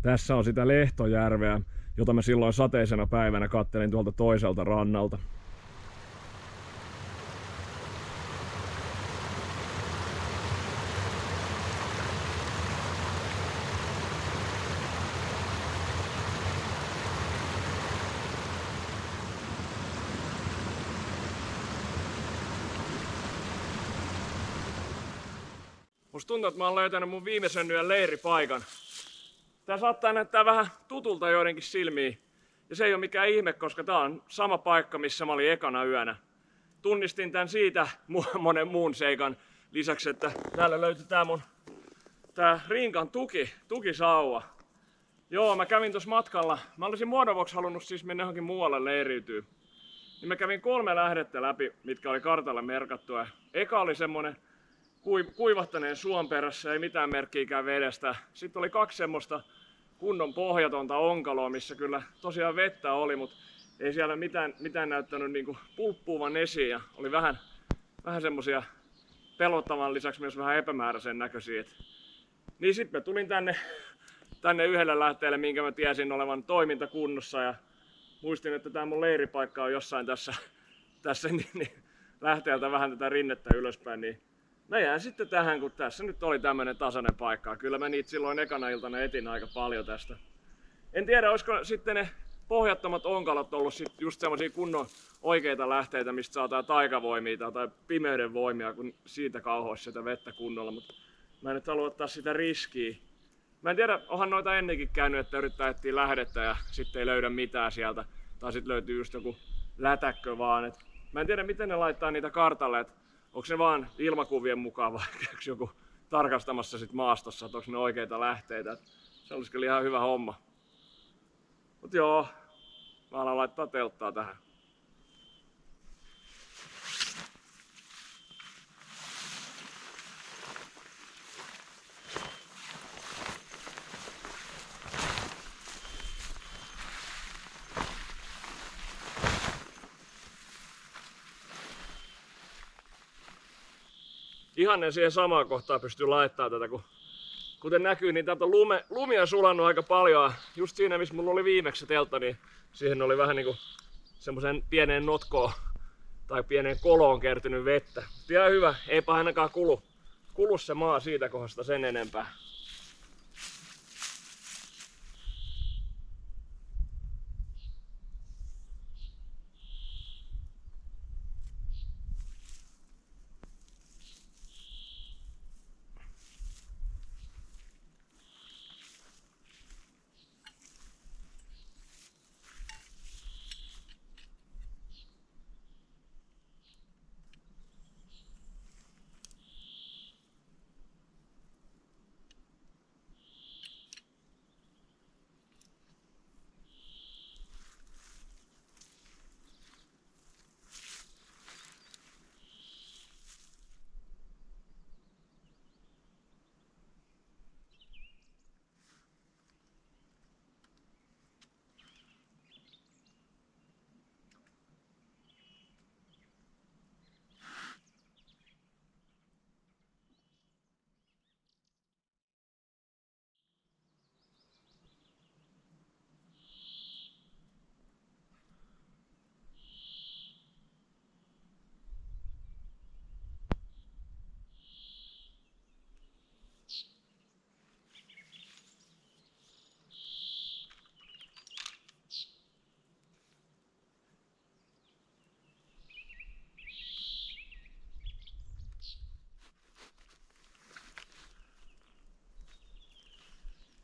Tässä on sitä Lehtojärveä, jota mä silloin sateisena päivänä kattelin tuolta toiselta rannalta. Musta tuntuu, että mä oon löytänyt mun viimeisen yön leiripaikan. Tää saattaa näyttää vähän tutulta joidenkin silmiin. Ja se ei ole mikään ihme, koska tää on sama paikka, missä mä olin ekana yönä. Tunnistin tän siitä monen muun seikan lisäksi, että täällä löytyi tää Rinkan tukisauva. Joo, mä kävin tuossa matkalla. Mä olisin muodon vuoksi halunnut siis mennä johonkin muualle leiriytyä. Niin mä kävin 3 lähdettä läpi, mitkä oli kartalle merkattua. Eka oli semmonen kuivahtaneen suon perässä, ei mitään merkkiäkään vedestä. Sitten oli 2 semmoista kunnon pohjatonta onkaloa, missä kyllä tosiaan vettä oli, mutta ei siellä mitään näyttänyt niinku pulppuuvan esiin. Ja oli vähän semmosia pelottavan lisäksi myös vähän epämääräisen näköisiä. Niin sitten mä tulin tänne yhdelle lähteelle, minkä mä tiesin olevan toimintakunnossa. Ja muistin, että tää mun leiripaikka on jossain tässä niin lähteeltä vähän tätä rinnettä ylöspäin. Niin mä jään sitten tähän, kun tässä nyt oli tämmönen tasainen paikka. Kyllä mä niitä silloin ekana iltana etin aika paljon tästä. En tiedä, olisiko sitten ne pohjattomat onkalot ollut just semmosia kunnon oikeita lähteitä, mistä saa tää taikavoimia tai pimeyden voimia, kun siitä kauhoisi sitä vettä kunnolla. Mutta mä en nyt halua ottaa sitä riskiä. Mä en tiedä, onhan noita ennenkin käynyt, että yrittää etsiä lähdettä ja sitten ei löydä mitään sieltä. Tai sitten löytyy just joku lätäkkö vaan. Mä en tiedä, miten ne laittaa niitä kartalle. Onko se vaan ilmakuvien mukaan vai joku tarkastamassa sit maastossa, että onko ne oikeita lähteitä. Se olisi kyllä ihan hyvä homma. Mut joo, mä alan laittaa telttaa tähän. Ihanne siihen samaan kohtaan pystyy laittamaan tätä, kun kuten näkyy, niin täältä on lumia sulannut aika paljon. Just siinä, missä mulla oli viimeksi se teltta, niin siihen oli vähän niinku semmoisen pieneen notkoon tai pieneen koloon kertynyt vettä. Ihan hyvä, eipä ainakaan kulu se maa siitä kohdasta sen enempää.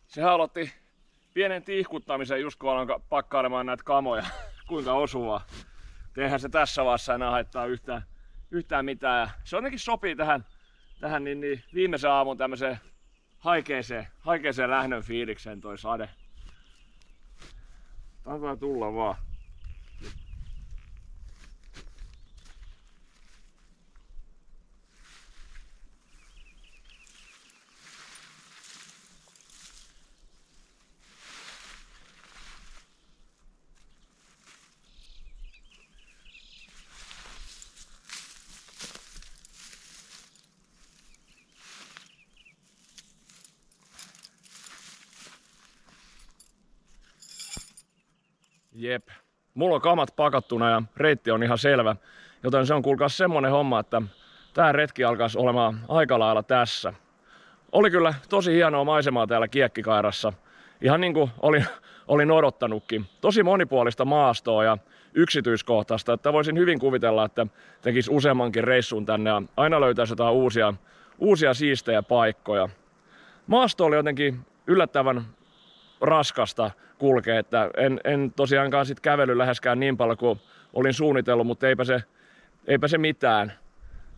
Sehän aloitti pienen tiihkuttamisen just kun aloin pakkailemaan näitä kamoja. Kuinka osuvaa. Eihän se tässä vaiheessa enää haittaa yhtään mitään. Ja se jotenkin sopii tähän niin viimeisen aamun tämmöiseen haikeeseen lähdön fiilikseen toi sade. Antaa tulla vaan. Jep. Mulla on kamat pakattuna ja reitti on ihan selvä, joten se on kuulkaas semmonen homma, että tää retki alkaisi olemaan aika lailla tässä. Oli kyllä tosi hienoa maisemaa täällä Kiekkikaarassa, ihan niin kuin olin odottanutkin. Tosi monipuolista maastoa ja yksityiskohtaista, että voisin hyvin kuvitella, että tekisi useammankin reissun tänne ja aina löytäisi jotain uusia siistejä paikkoja. Maasto oli jotenkin yllättävän raskasta kulkea, että en tosiaankaan sit kävely läheskään niin paljon kuin olin suunnitellut, mutta eipä se mitään.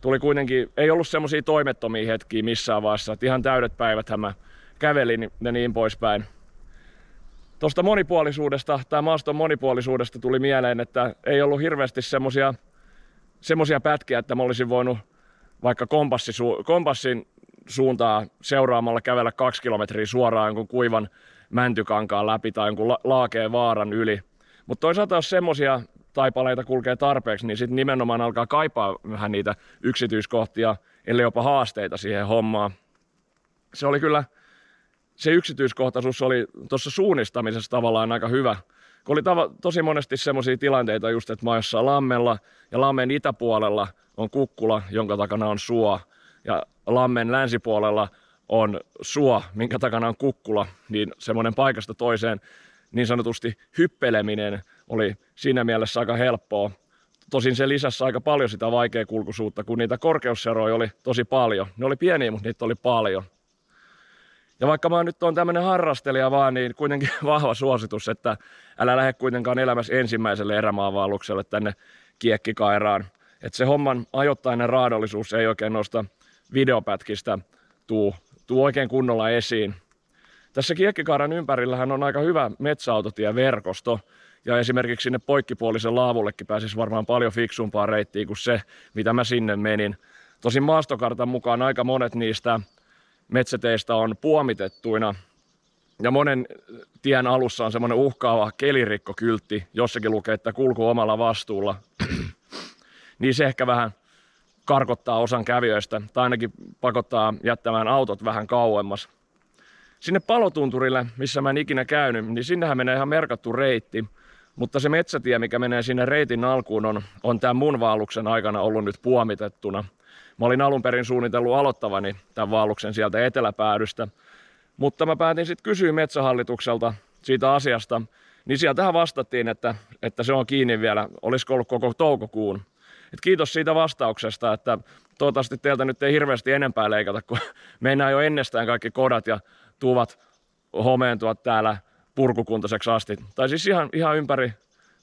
Tuli kuitenkin, ei ollut semmosia toimettomia hetkiä missään vaiheessa, että ihan täydet päiväthän mä kävelin ja niin poispäin. Tuosta monipuolisuudesta, tai maaston monipuolisuudesta tuli mieleen, että ei ollut hirveästi semmosia pätkiä, että mä olisin voinut vaikka kompassin suuntaa seuraamalla kävellä 2 kilometriä suoraan jonkun kuivan mäntykankaan läpi tai jonkun laakeen vaaran yli. Mutta toisaalta jos semmosia taipaleita kulkee tarpeeksi, niin sitten nimenomaan alkaa kaipaa vähän niitä yksityiskohtia, ellei jopa haasteita siihen hommaan. Se oli kyllä, se yksityiskohtaisuus oli tuossa suunnistamisessa tavallaan aika hyvä. Kun oli tosi monesti semmosia tilanteita just, että mä oon jossain lammella ja lammen itäpuolella on kukkula, jonka takana on suo. Ja lammen länsipuolella on suo, minkä takana on kukkula, niin semmoinen paikasta toiseen niin sanotusti hyppeleminen oli siinä mielessä aika helppoa. Tosin se lisäsi aika paljon sitä vaikeakulkuisuutta, kun niitä korkeuseroja oli tosi paljon. Ne oli pieniä, mutta niitä oli paljon. Ja vaikka mä nyt on tämmönen harrastelija vaan, niin kuitenkin vahva suositus, että älä lähde kuitenkaan elämässä ensimmäiselle erämaavaellukselle tänne Kiekkikaaraan. Että se homman ajoittainen raadollisuus ei oikein nosta videopätkistä tuu oikein kunnolla esiin. Tässä Kiekkikaaran ympärillähän on aika hyvä metsäautotieverkosto, ja esimerkiksi sinne poikkipuolisen laavullekin pääsisi varmaan paljon fiksumpaa reittiä kuin se, mitä mä sinne menin. Tosin maastokartan mukaan aika monet niistä metsäteistä on puomitettuina, ja monen tien alussa on semmoinen uhkaava kelirikkokyltti, jossakin lukee, että kulku omalla vastuulla. Niin se ehkä vähän karkottaa osan kävijöistä, tai ainakin pakottaa jättämään autot vähän kauemmas. Sinne Palotunturille, missä mä en ikinä käynyt, niin sinnehän menee ihan merkattu reitti, mutta se metsätie, mikä menee sinne reitin alkuun, on tämän mun vaelluksen aikana ollut nyt puomitettuna. Mä olin alun perin suunnitellut aloittavani tämän vaelluksen sieltä eteläpäädystä, mutta mä päätin sitten kysyä Metsähallitukselta siitä asiasta, niin sieltähän vastattiin, että se on kiinni vielä, olisiko ollut koko toukokuun. Et kiitos siitä vastauksesta, että toivottavasti teiltä nyt ei hirveästi enempää leikata, kun meinaa jo ennestään kaikki kodat ja tuvat homeentua täällä purkukuntaiseksi asti. Tai siis ihan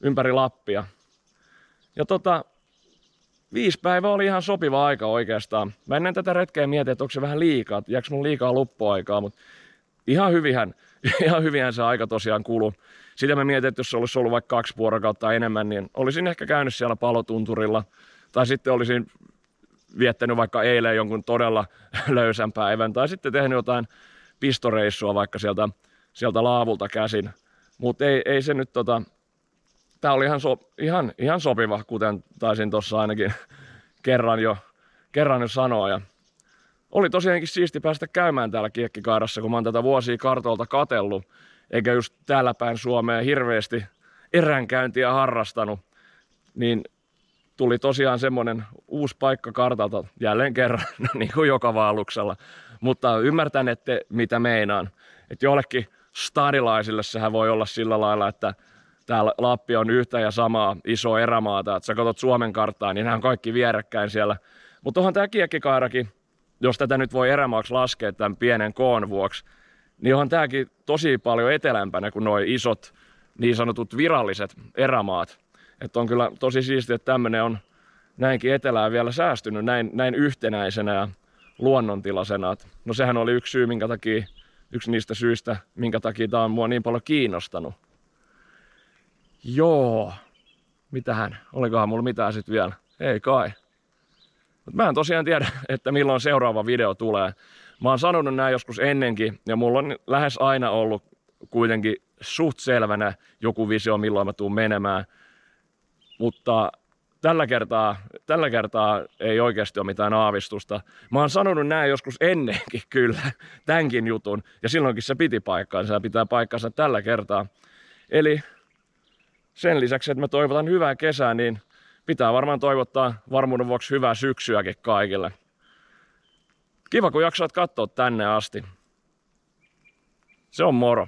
ympäri Lappia. Ja 5 päivää oli ihan sopiva aika oikeastaan. Mä ennen tätä retkeä mietin, että onko se vähän liikaa, että jääkö mun liikaa loppuaikaa, mutta ihan hyvinhän se aika tosiaan kului. Sitä mä mietin, että jos se olisi ollut vaikka 2 vuorokautta enemmän, niin olisin ehkä käynyt siellä Palotunturilla. Tai sitten olisin viettänyt vaikka eilen jonkun todella löysän päivän. Tai sitten tehnyt jotain pistoreissua vaikka sieltä laavulta käsin. Mutta ei se nyt tää oli ihan sopiva, kuten taisin tuossa ainakin kerran jo sanoa. Ja oli tosiaankin siisti päästä käymään täällä Kiekkikaarassa, kun mä oon tätä vuosia kartoilta katsellut, eikä just täällä päin Suomea hirveästi eränkäyntiä harrastanut, niin tuli tosiaan semmonen uusi paikka kartalta jälleen kerran, niin kuin joka vaelluksella. Mutta ymmärtän, että mitä meinaan. Että jollekin stadilaisille sehän voi olla sillä lailla, että täällä Lappi on yhtä ja samaa isoa erämaata, että sä katsot Suomen karttaa, niin nämä on kaikki vierekkäin siellä. Mutta onhan tämä Kiekkikaarakin, jos tätä nyt voi erämaaksi laskea tämän pienen koon vuoksi, niin onhan tämäkin tosi paljon etelämpänä kuin nuo isot niin sanotut viralliset erämaat. Että on kyllä tosi siistiä, että tämmöinen on näinkin etelään vielä säästynyt näin yhtenäisenä ja luonnontilaisena. No sehän oli yksi niistä syistä, minkä takia tämä on mua niin paljon kiinnostanut. Joo, olikohan mulla mitään sitten vielä? Ei kai. Mut mä en tosiaan tiedä, että milloin seuraava video tulee. Mä oon sanonut näin joskus ennenkin, ja mulla on lähes aina ollut kuitenkin suht selvänä joku visio, milloin mä tuun menemään. Mutta tällä kertaa ei oikeasti ole mitään aavistusta. Mä oon sanonut näin joskus ennenkin kyllä, tämänkin jutun, ja silloinkin se piti paikkaansa ja pitää paikkansa tällä kertaa. Eli sen lisäksi, että mä toivotan hyvää kesää, niin pitää varmaan toivottaa varmuuden vuoksi hyvää syksyäkin kaikille. Kiva, kun jaksoit katsoa tänne asti. Se on moro.